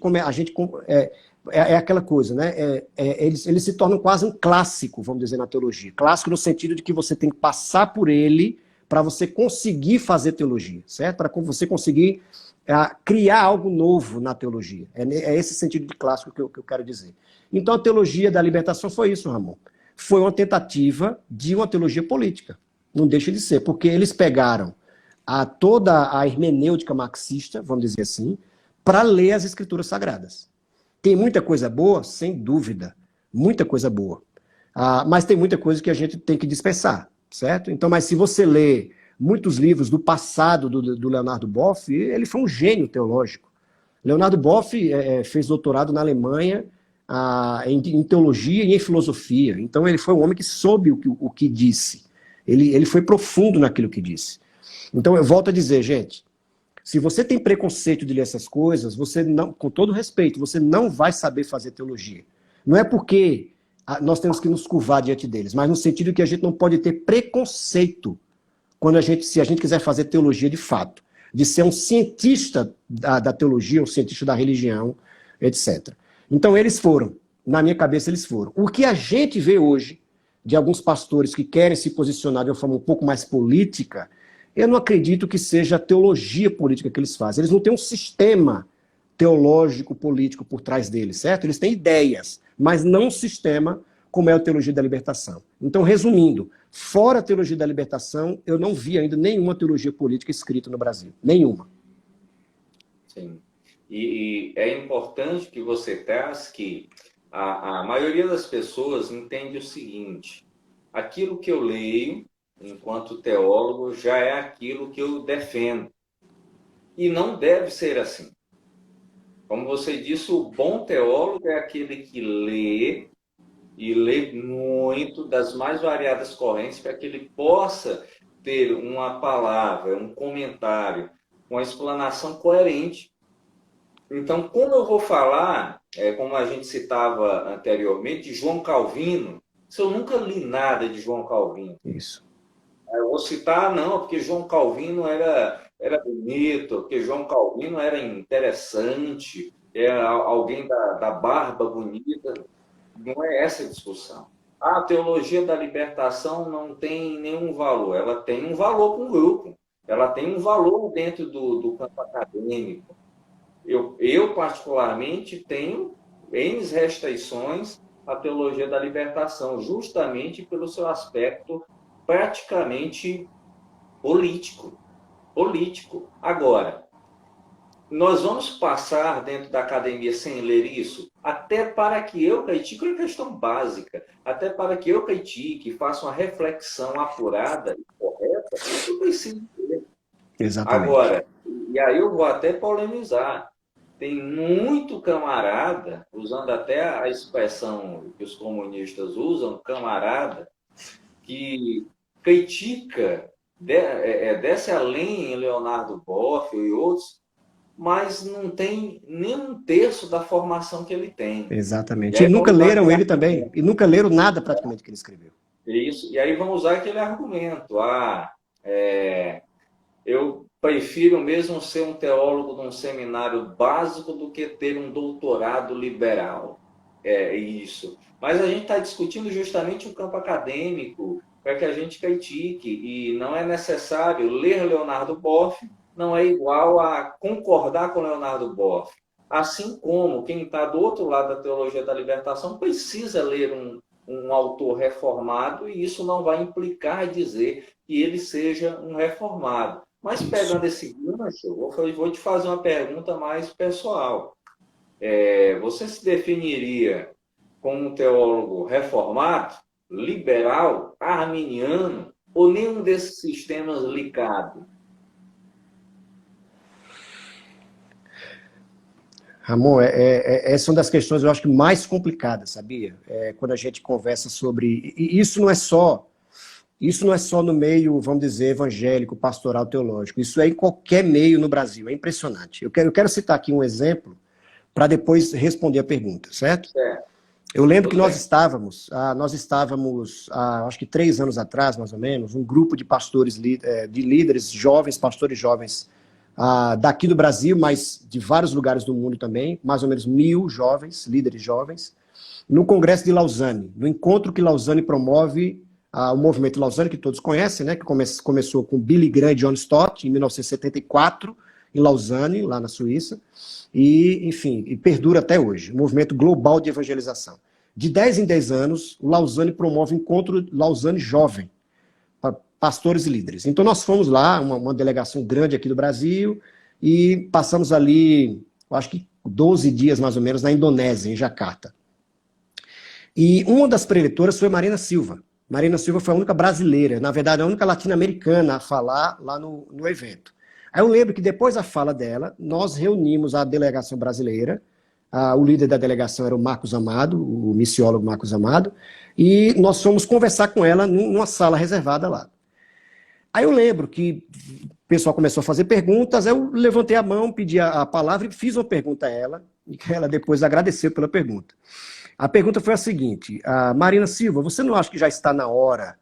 É aquela coisa, né? Eles se tornam quase um clássico, vamos dizer, na teologia. Clássico no sentido de que você tem que passar por ele para você conseguir fazer teologia, certo? Para você conseguir criar algo novo na teologia. É esse sentido de clássico que eu quero dizer. Então a teologia da libertação foi isso, Ramon. Foi uma tentativa de uma teologia política. Não deixa de ser, porque eles pegaram toda a hermenêutica marxista, vamos dizer assim, para ler as escrituras sagradas. Tem muita coisa boa? Sem dúvida. Muita coisa boa. Mas tem muita coisa que a gente tem que dispensar, certo? Então, mas se você lê muitos livros do passado do Leonardo Boff, ele foi um gênio teológico. Leonardo Boff fez doutorado na Alemanha em teologia e em filosofia. Então, ele foi um homem que soube o que disse. Ele foi profundo naquilo que disse. Então, eu volto a dizer, gente, se você tem preconceito de ler essas coisas, você não, com todo respeito, você não vai saber fazer teologia. Não é porque nós temos que nos curvar diante deles, mas no sentido que a gente não pode ter preconceito se a gente quiser fazer teologia de fato, de ser um cientista da teologia, um cientista da religião, etc. Então eles foram, na minha cabeça eles foram. O que a gente vê hoje de alguns pastores que querem se posicionar de uma forma um pouco mais política, eu não acredito que seja a teologia política que eles fazem. Eles não têm um sistema teológico, político por trás deles, certo? Eles têm ideias, mas não um sistema como é a teologia da libertação. Então, resumindo, fora a teologia da libertação, eu não vi ainda nenhuma teologia política escrita no Brasil. Nenhuma. Sim. E é importante que você traz que a maioria das pessoas entende o seguinte: aquilo que eu leio, enquanto teólogo, já é aquilo que eu defendo. E não deve ser assim. Como você disse, o bom teólogo é aquele que lê, e lê muito, das mais variadas correntes, para que ele possa ter uma palavra, um comentário, uma explanação coerente. Então, como eu vou falar, como a gente citava anteriormente, de João Calvino, se eu nunca li nada de João Calvino. Isso. Eu vou citar, não, porque João Calvino era bonito, porque João Calvino era interessante, era alguém da barba bonita. Não é essa a discussão. A teologia da libertação não tem nenhum valor. Ela tem um valor para o grupo. Ela tem um valor dentro do campo acadêmico. Eu, particularmente, tenho N restrições à teologia da libertação, justamente pelo seu aspecto praticamente político. Agora, nós vamos passar dentro da academia sem ler isso? Até para que eu critique, é uma questão básica, até para que eu critique, faça uma reflexão apurada e correta, eu preciso ler. Exatamente. Agora, e aí eu vou até polemizar, tem muito camarada, usando até a expressão que os comunistas usam, camarada, que critica, desce além em Leonardo Boff e outros, mas não tem nem um terço da formação que ele tem. Exatamente. E nunca leram ele também. E nunca leram nada praticamente que ele escreveu. Isso. E aí vão usar aquele argumento. Eu prefiro mesmo ser um teólogo de um seminário básico do que ter um doutorado liberal. É isso. Mas a gente está discutindo justamente o campo acadêmico para que a gente critique. E não é necessário ler Leonardo Boff, não é igual a concordar com Leonardo Boff. Assim como quem está do outro lado da teologia da libertação precisa ler um autor reformado, e isso não vai implicar dizer que ele seja um reformado. Mas pegando esse gancho, eu vou te fazer uma pergunta mais pessoal. Você se definiria como um teólogo reformado, liberal, arminiano, ou nenhum desses sistemas ligado? Ramon, essa é uma das questões, eu acho que mais complicadas, sabia? Quando a gente conversa sobre... E isso não é só no meio, vamos dizer, evangélico, pastoral, teológico. Isso é em qualquer meio no Brasil. É impressionante. Eu quero citar aqui um exemplo para depois responder a pergunta, certo? Certo. Eu lembro que Tudo bem. nós estávamos, acho que 3 anos atrás, mais ou menos, um grupo de pastores, de líderes jovens, pastores jovens, daqui do Brasil, mas de vários lugares do mundo também, mais ou menos 1.000 jovens, líderes jovens, no Congresso de Lausanne, no encontro que Lausanne promove, o movimento Lausanne, que todos conhecem, né, que começou com Billy Graham e John Stott, em 1974, em Lausanne, lá na Suíça, e, enfim, e perdura até hoje, um movimento global de evangelização. De 10 em 10 anos, o Lausanne promove o encontro Lausanne Jovem, para pastores e líderes. Então nós fomos lá, uma delegação grande aqui do Brasil, e passamos ali, eu acho que 12 dias mais ou menos, na Indonésia, em Jacarta. E uma das preletoras foi Marina Silva. Marina Silva foi a única brasileira, na verdade a única latino-americana a falar lá no evento. Aí eu lembro que depois da fala dela, nós reunimos a delegação brasileira, o líder da delegação era o Marcos Amado, o missiólogo Marcos Amado, e nós fomos conversar com ela numa sala reservada lá. Aí eu lembro que o pessoal começou a fazer perguntas, eu levantei a mão, pedi a palavra e fiz uma pergunta a ela, e ela depois agradeceu pela pergunta. A pergunta foi a seguinte: Marina Silva, você não acha que já está na hora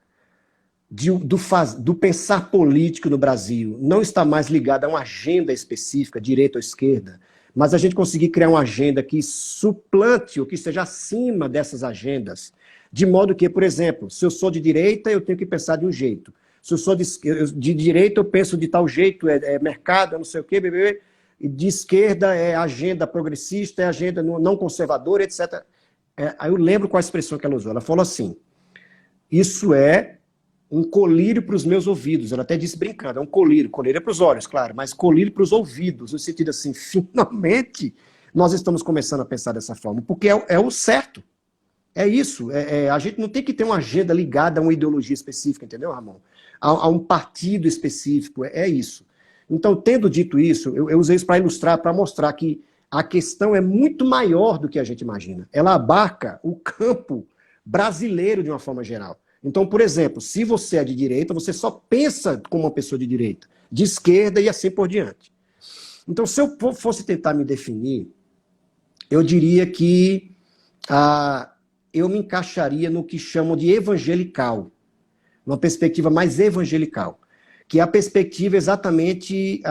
do pensar político no Brasil não está mais ligado a uma agenda específica, direita ou esquerda, mas a gente conseguir criar uma agenda que suplante ou que esteja acima dessas agendas, de modo que, por exemplo, se eu sou de direita, eu tenho que pensar de um jeito. Se eu sou de direita, eu penso de tal jeito, é mercado, é não sei o quê, de esquerda é agenda progressista, é agenda não conservadora, etc. Aí eu lembro qual a expressão que ela usou. Ela falou assim: isso é um colírio para os meus ouvidos. Ela até disse brincando, é um colírio. Colírio é para os olhos, claro, mas colírio para os ouvidos, no sentido assim, finalmente nós estamos começando a pensar dessa forma, porque é o certo. É isso. A gente não tem que ter uma agenda ligada a uma ideologia específica, entendeu, Ramon? A um partido específico, é isso. Então, tendo dito isso, eu usei isso para ilustrar, para mostrar que a questão é muito maior do que a gente imagina. Ela abarca o campo brasileiro de uma forma geral. Então, por exemplo, se você é de direita, você só pensa como uma pessoa de direita, de esquerda e assim por diante. Então, se eu fosse tentar me definir, eu diria que eu me encaixaria no que chamam de evangelical, uma perspectiva mais evangelical, que é a perspectiva exatamente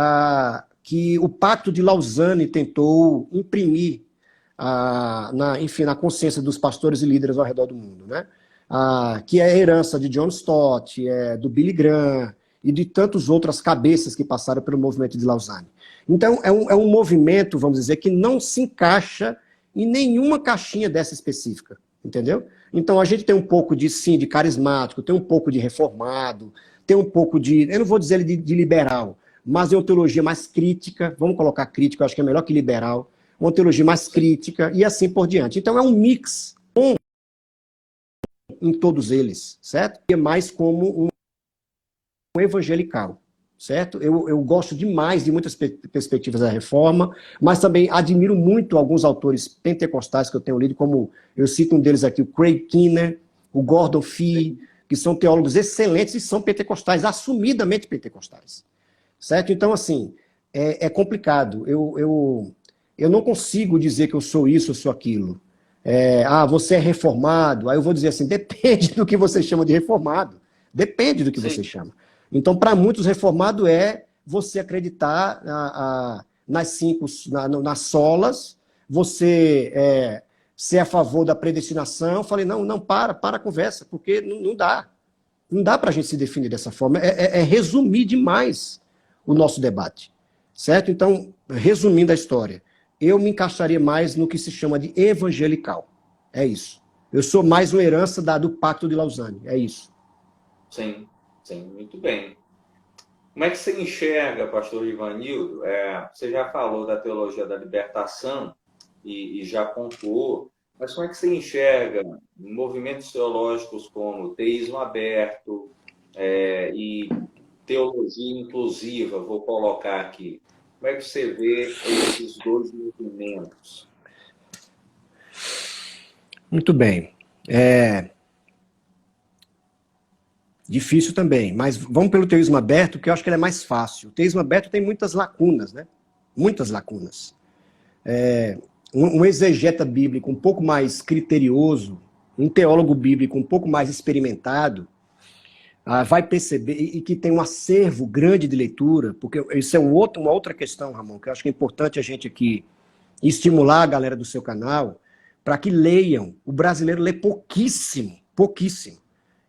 que o Pacto de Lausanne tentou imprimir enfim, na consciência dos pastores e líderes ao redor do mundo, né? Que é a herança de John Stott, do Billy Graham e de tantas outras cabeças que passaram pelo movimento de Lausanne. Então, é um movimento, vamos dizer, que não se encaixa em nenhuma caixinha dessa específica, entendeu? Então, a gente tem um pouco de carismático, tem um pouco de reformado, tem um pouco eu não vou dizer de liberal, mas é uma teologia mais crítica, vamos colocar crítica, eu acho que é melhor que liberal, uma teologia mais crítica e assim por diante. Então, é um mix em todos eles, certo? É mais como um evangelical, certo? Eu gosto demais de muitas perspectivas da reforma, mas também admiro muito alguns autores pentecostais que eu tenho lido, como eu cito um deles aqui, o Craig Keener, o Gordon Fee, que são teólogos excelentes e são pentecostais, assumidamente pentecostais, certo? Então, assim, é complicado. Eu não consigo dizer que eu sou isso, eu sou aquilo. Você é reformado. Aí eu vou dizer assim, depende do que você chama de reformado. Depende do que você chama. Então, para muitos, reformado é você acreditar nas solas, você ser a favor da predestinação. Eu falei, não, para a conversa, porque não dá. Não dá para a gente se definir dessa forma. É resumir demais o nosso debate. Certo? Então, resumindo a história, eu me encaixaria mais no que se chama de evangelical. É isso. Eu sou mais uma herança do Pacto de Lausanne. É isso. Sim, muito bem. Como é que você enxerga, pastor Ivanildo? Você já falou da teologia da libertação e já pontuou, mas como é que você enxerga movimentos teológicos como teísmo aberto e teologia inclusiva, vou colocar aqui? Como é que você vê esses dois movimentos? Muito bem. Difícil também, mas vamos pelo teísmo aberto, que eu acho que ele é mais fácil. O teísmo aberto tem muitas lacunas, né? Muitas lacunas. um exegeta bíblico um pouco mais criterioso, um teólogo bíblico um pouco mais experimentado, vai perceber, e que tem um acervo grande de leitura, porque isso é uma outra questão, Ramon, que eu acho que é importante a gente aqui estimular a galera do seu canal para que leiam. O brasileiro lê pouquíssimo, pouquíssimo.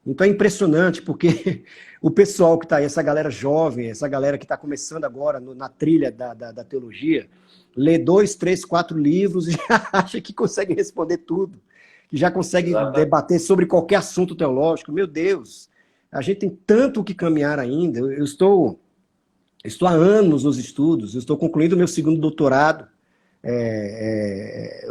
Então é impressionante, porque o pessoal que está aí, essa galera jovem, essa galera que está começando agora na trilha da teologia, lê 2, 3, 4 livros e já acha que consegue responder tudo, que já consegue debater sobre qualquer assunto teológico. Meu Deus, a gente tem tanto o que caminhar ainda. Eu estou há anos nos estudos, eu estou concluindo o meu segundo doutorado,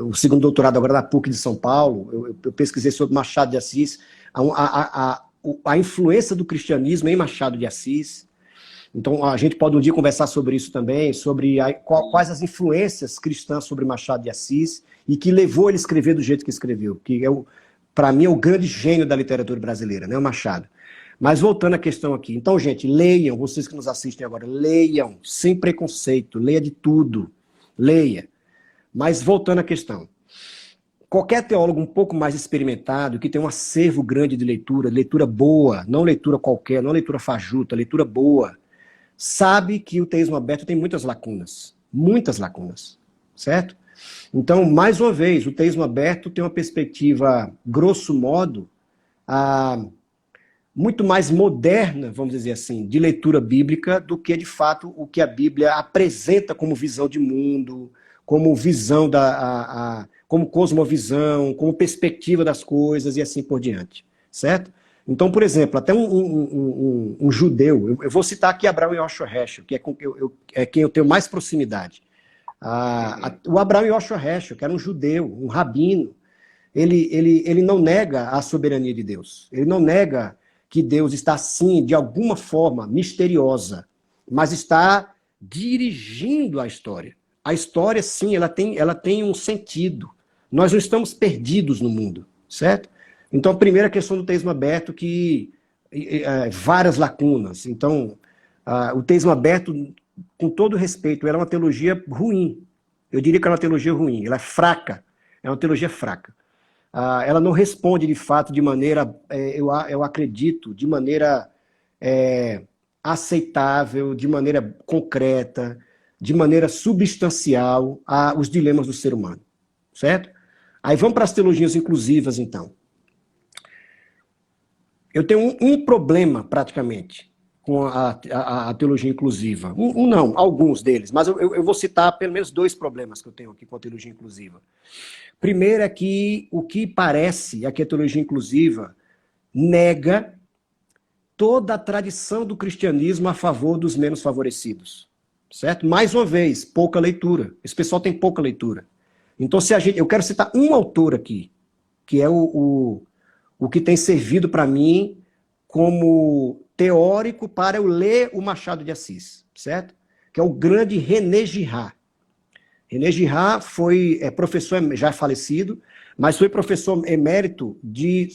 o segundo doutorado agora da PUC de São Paulo. Eu pesquisei sobre Machado de Assis, a influência do cristianismo em Machado de Assis. Então, a gente pode um dia conversar sobre isso também, sobre quais as influências cristãs sobre Machado de Assis e que levou ele a escrever do jeito que escreveu, que para mim é o grande gênio da literatura brasileira, né, o Machado. Mas voltando à questão aqui. Então, gente, leiam, vocês que nos assistem agora, leiam, sem preconceito, leia de tudo, leia. Mas voltando à questão. Qualquer teólogo um pouco mais experimentado, que tem um acervo grande de leitura boa, não leitura qualquer, não leitura fajuta, leitura boa, sabe que o teísmo aberto tem muitas lacunas, certo? Então, mais uma vez, o teísmo aberto tem uma perspectiva, grosso modo, muito mais moderna, vamos dizer assim, de leitura bíblica do que, de fato, o que a Bíblia apresenta como visão de mundo, como visão como cosmovisão, como perspectiva das coisas e assim por diante, certo? Então, por exemplo, até um judeu, eu vou citar aqui Abraham Yoshua Heschel, que é quem eu tenho mais proximidade. O Abraham Yoshua Heschel, que era um judeu, um rabino, ele não nega a soberania de Deus, ele não nega que Deus está, sim, de alguma forma misteriosa, mas está dirigindo a história. A história, sim, ela tem um sentido. Nós não estamos perdidos no mundo, certo? Então, a primeira questão do teísmo aberto, várias lacunas. Então, o teísmo aberto, com todo respeito, era uma teologia ruim. Eu diria que é uma teologia ruim, ela é fraca, é uma teologia fraca. Ela não responde, de fato, de maneira, eu acredito, de maneira aceitável, de maneira concreta, de maneira substancial aos dilemas do ser humano, certo? Aí vamos para as teologias inclusivas, então. Eu tenho um problema, praticamente, com a teologia inclusiva. Não, alguns deles, mas eu vou citar pelo menos 2 problemas que eu tenho aqui com a teologia inclusiva. Primeiro é que o que parece é que a teologia inclusiva nega toda a tradição do cristianismo a favor dos menos favorecidos, certo? Mais uma vez, pouca leitura. Esse pessoal tem pouca leitura. Então, eu quero citar um autor aqui, que é o que tem servido para mim como teórico para eu ler o Machado de Assis, certo? Que é o grande René Girard. René Girard foi professor, já falecido, mas foi professor emérito de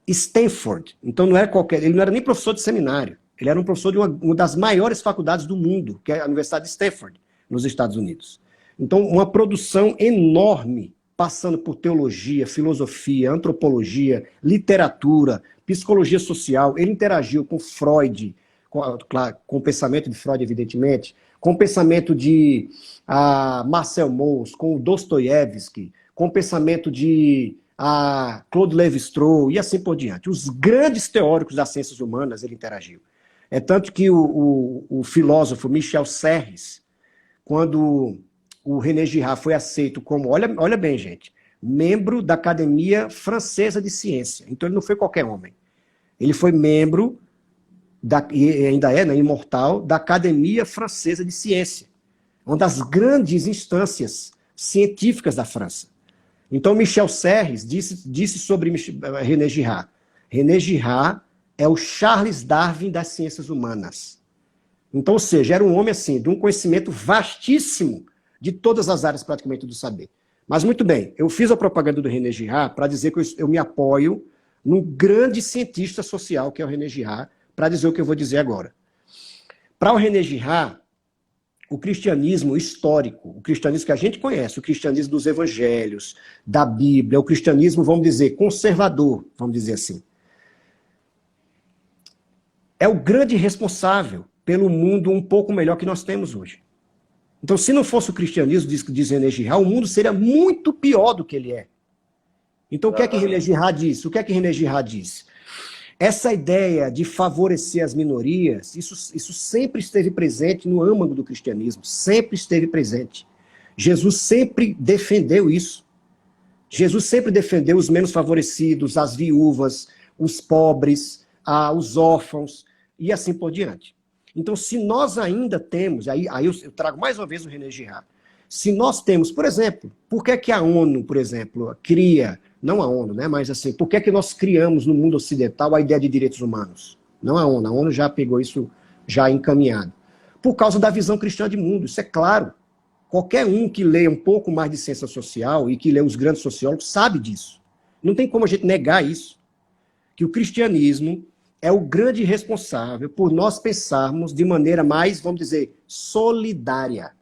Stanford. Então ele não era nem professor de seminário, ele era um professor de uma das maiores faculdades do mundo, que é a Universidade de Stanford, nos Estados Unidos. Então, uma produção enorme, passando por teologia, filosofia, antropologia, literatura, psicologia social. Ele interagiu com Freud, com o pensamento de Freud, evidentemente, com o pensamento de Marcel Mauss, com o Dostoiévski, com o pensamento de Claude Lévi-Strauss e assim por diante. Os grandes teóricos das ciências humanas ele interagiu. É tanto que o filósofo Michel Serres, quando o René Girard foi aceito como, olha bem, gente, membro da Academia Francesa de Ciência. Então ele não foi qualquer homem. Ele foi membro, e ainda é, né, imortal, da Academia Francesa de Ciência, uma das grandes instâncias científicas da França. Então Michel Serres disse sobre René Girard. René Girard é o Charles Darwin das ciências humanas. Então, ou seja, era um homem assim, de um conhecimento vastíssimo de todas as áreas praticamente do saber. Mas muito bem, eu fiz a propaganda do René Girard para dizer que eu me apoio num grande cientista social, que é o René Girard, para dizer o que eu vou dizer agora. Para o René Girard, o cristianismo histórico, o cristianismo que a gente conhece, o cristianismo dos evangelhos, da Bíblia, o cristianismo, vamos dizer, conservador, vamos dizer assim, é o grande responsável pelo mundo um pouco melhor que nós temos hoje. Então, se não fosse o cristianismo, diz René Girard, o mundo seria muito pior do que ele é. Então, o que é que René Girard disse? O que é que René Girard disse? Essa ideia de favorecer as minorias, isso sempre esteve presente no âmago do cristianismo, sempre esteve presente. Jesus sempre defendeu isso. Jesus sempre defendeu os menos favorecidos, as viúvas, os pobres, os órfãos, e assim por diante. Então, se nós ainda temos, aí eu trago mais uma vez o René Girard, se nós temos, por exemplo, por que que a ONU, por exemplo, cria, não a ONU, né, mas assim, por que que nós criamos no mundo ocidental a ideia de direitos humanos? Não a ONU já pegou isso já encaminhado. Por causa da visão cristã de mundo, isso é claro. Qualquer um que leia um pouco mais de ciência social e que lê os grandes sociólogos sabe disso. Não tem como a gente negar isso. Que o cristianismo é o grande responsável por nós pensarmos de maneira mais, vamos dizer, solidária.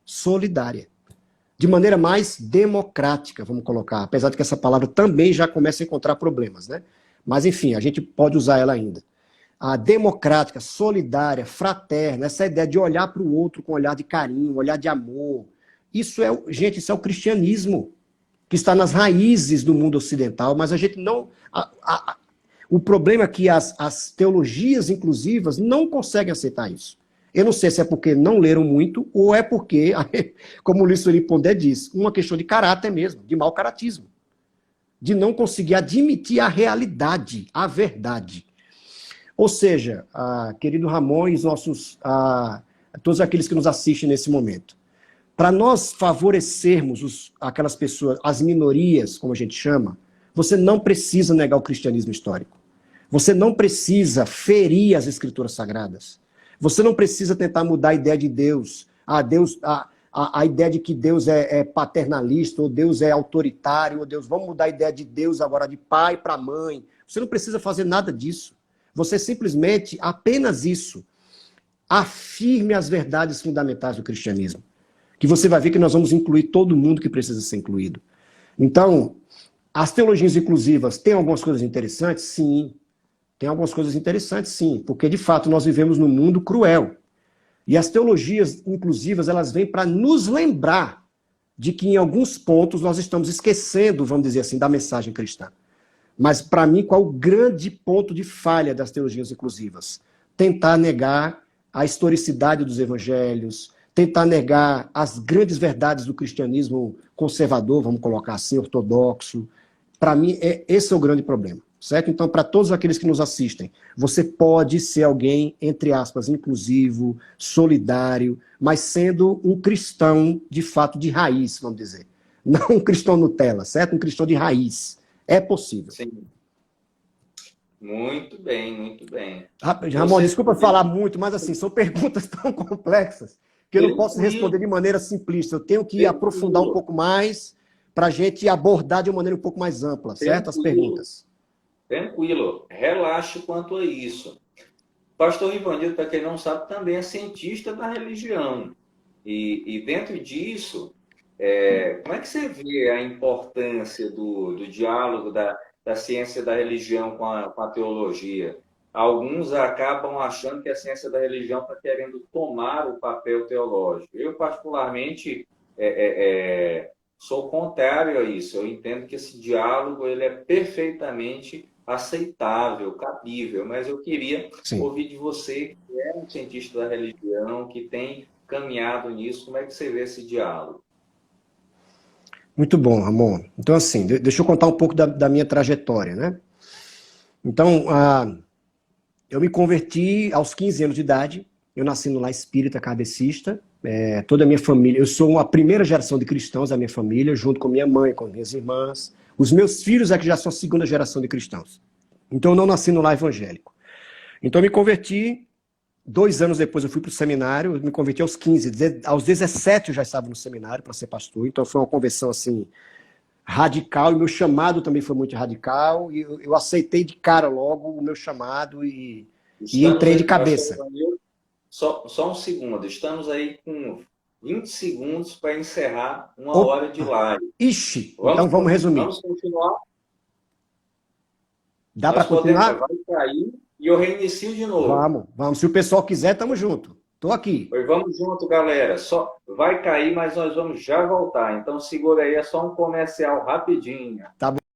Solidária. De maneira mais democrática, vamos colocar. Apesar de que essa palavra também já começa a encontrar problemas, né? Mas, enfim, a gente pode usar ela ainda. A democrática, solidária, fraterna, essa ideia de olhar para o outro com um olhar de carinho, um olhar de amor. Isso é, gente, isso é o cristianismo que está nas raízes do mundo ocidental, mas a gente não... O problema é que as teologias inclusivas não conseguem aceitar isso. Eu não sei se é porque não leram muito, ou é porque, como o Luiz Felipe Pondé diz, uma questão de caráter mesmo, de mau caratismo. De não conseguir admitir a realidade, a verdade. Ou seja, querido Ramon e todos aqueles que nos assistem nesse momento, para nós favorecermos aquelas pessoas, as minorias, como a gente chama, você não precisa negar o cristianismo histórico. Você não precisa ferir as escrituras sagradas. Você não precisa tentar mudar a ideia de Deus. A ideia de que Deus é paternalista, ou Deus é autoritário, ou Deus, vamos mudar a ideia de Deus agora de pai para mãe. Você não precisa fazer nada disso. Você simplesmente, apenas isso, afirme as verdades fundamentais do cristianismo. Que você vai ver que nós vamos incluir todo mundo que precisa ser incluído. Então, as teologias inclusivas têm algumas coisas interessantes? Sim. Tem algumas coisas interessantes, sim. Porque, de fato, nós vivemos num mundo cruel. E as teologias inclusivas, elas vêm para nos lembrar de que, em alguns pontos, nós estamos esquecendo, vamos dizer assim, da mensagem cristã. Mas, para mim, qual é o grande ponto de falha das teologias inclusivas? Tentar negar a historicidade dos evangelhos, tentar negar as grandes verdades do cristianismo conservador, vamos colocar assim, ortodoxo. Para mim, esse é o grande problema, certo? Então, para todos aqueles que nos assistem, você pode ser alguém, entre aspas, inclusivo, solidário, mas sendo um cristão, de fato, de raiz, vamos dizer. Não um cristão Nutella, certo? Um cristão de raiz. É possível. Sim. Muito bem, muito bem. Ramon, desculpa falar muito, mas assim, são perguntas tão complexas que eu não posso responder de maneira simplista. Eu tenho que aprofundar um pouco mais para a gente abordar de uma maneira um pouco mais ampla, certo? As perguntas. Tranquilo, relaxe quanto a isso. Pastor Ivanildo, para quem não sabe, também é cientista da religião. E dentro disso, como é que você vê a importância do diálogo da ciência da religião com a teologia? Alguns acabam achando que a ciência da religião está querendo tomar o papel teológico. Eu, particularmente, sou contrário a isso. Eu entendo que esse diálogo ele é perfeitamente aceitável, cabível, mas eu queria ouvir de você, que é um cientista da religião, que tem caminhado nisso, como é que você vê esse diálogo? Muito bom, Ramon. Então, assim, deixa eu contar um pouco da minha trajetória, né? Então, eu me converti aos 15 anos de idade, eu nasci no lar espírita kardecista, toda a minha família, eu sou a primeira geração de cristãos da minha família, junto com minha mãe, com minhas irmãs. Os meus filhos é que já são a segunda geração de cristãos. Então, eu não nasci no lar evangélico. Então, eu me converti, 2 anos depois eu fui para o seminário, eu me converti aos 15, aos 17 eu já estava no seminário para ser pastor, então foi uma conversão assim, radical, e meu chamado também foi muito radical, e eu aceitei de cara logo o meu chamado e entrei de cabeça. Só um segundo. Estamos aí com 20 segundos para encerrar uma hora de Opa! live. Ixi! Então vamos resumir. Vamos continuar? Dá para Nós podemos, continuar? vai cair e eu reinicio de novo. Vamos, vamos. Se o pessoal quiser, tamo junto. Tô aqui. Pois vamos junto, galera. Só vai cair, mas nós vamos já voltar. Então segura aí, é só um comercial rapidinho. Tá bom.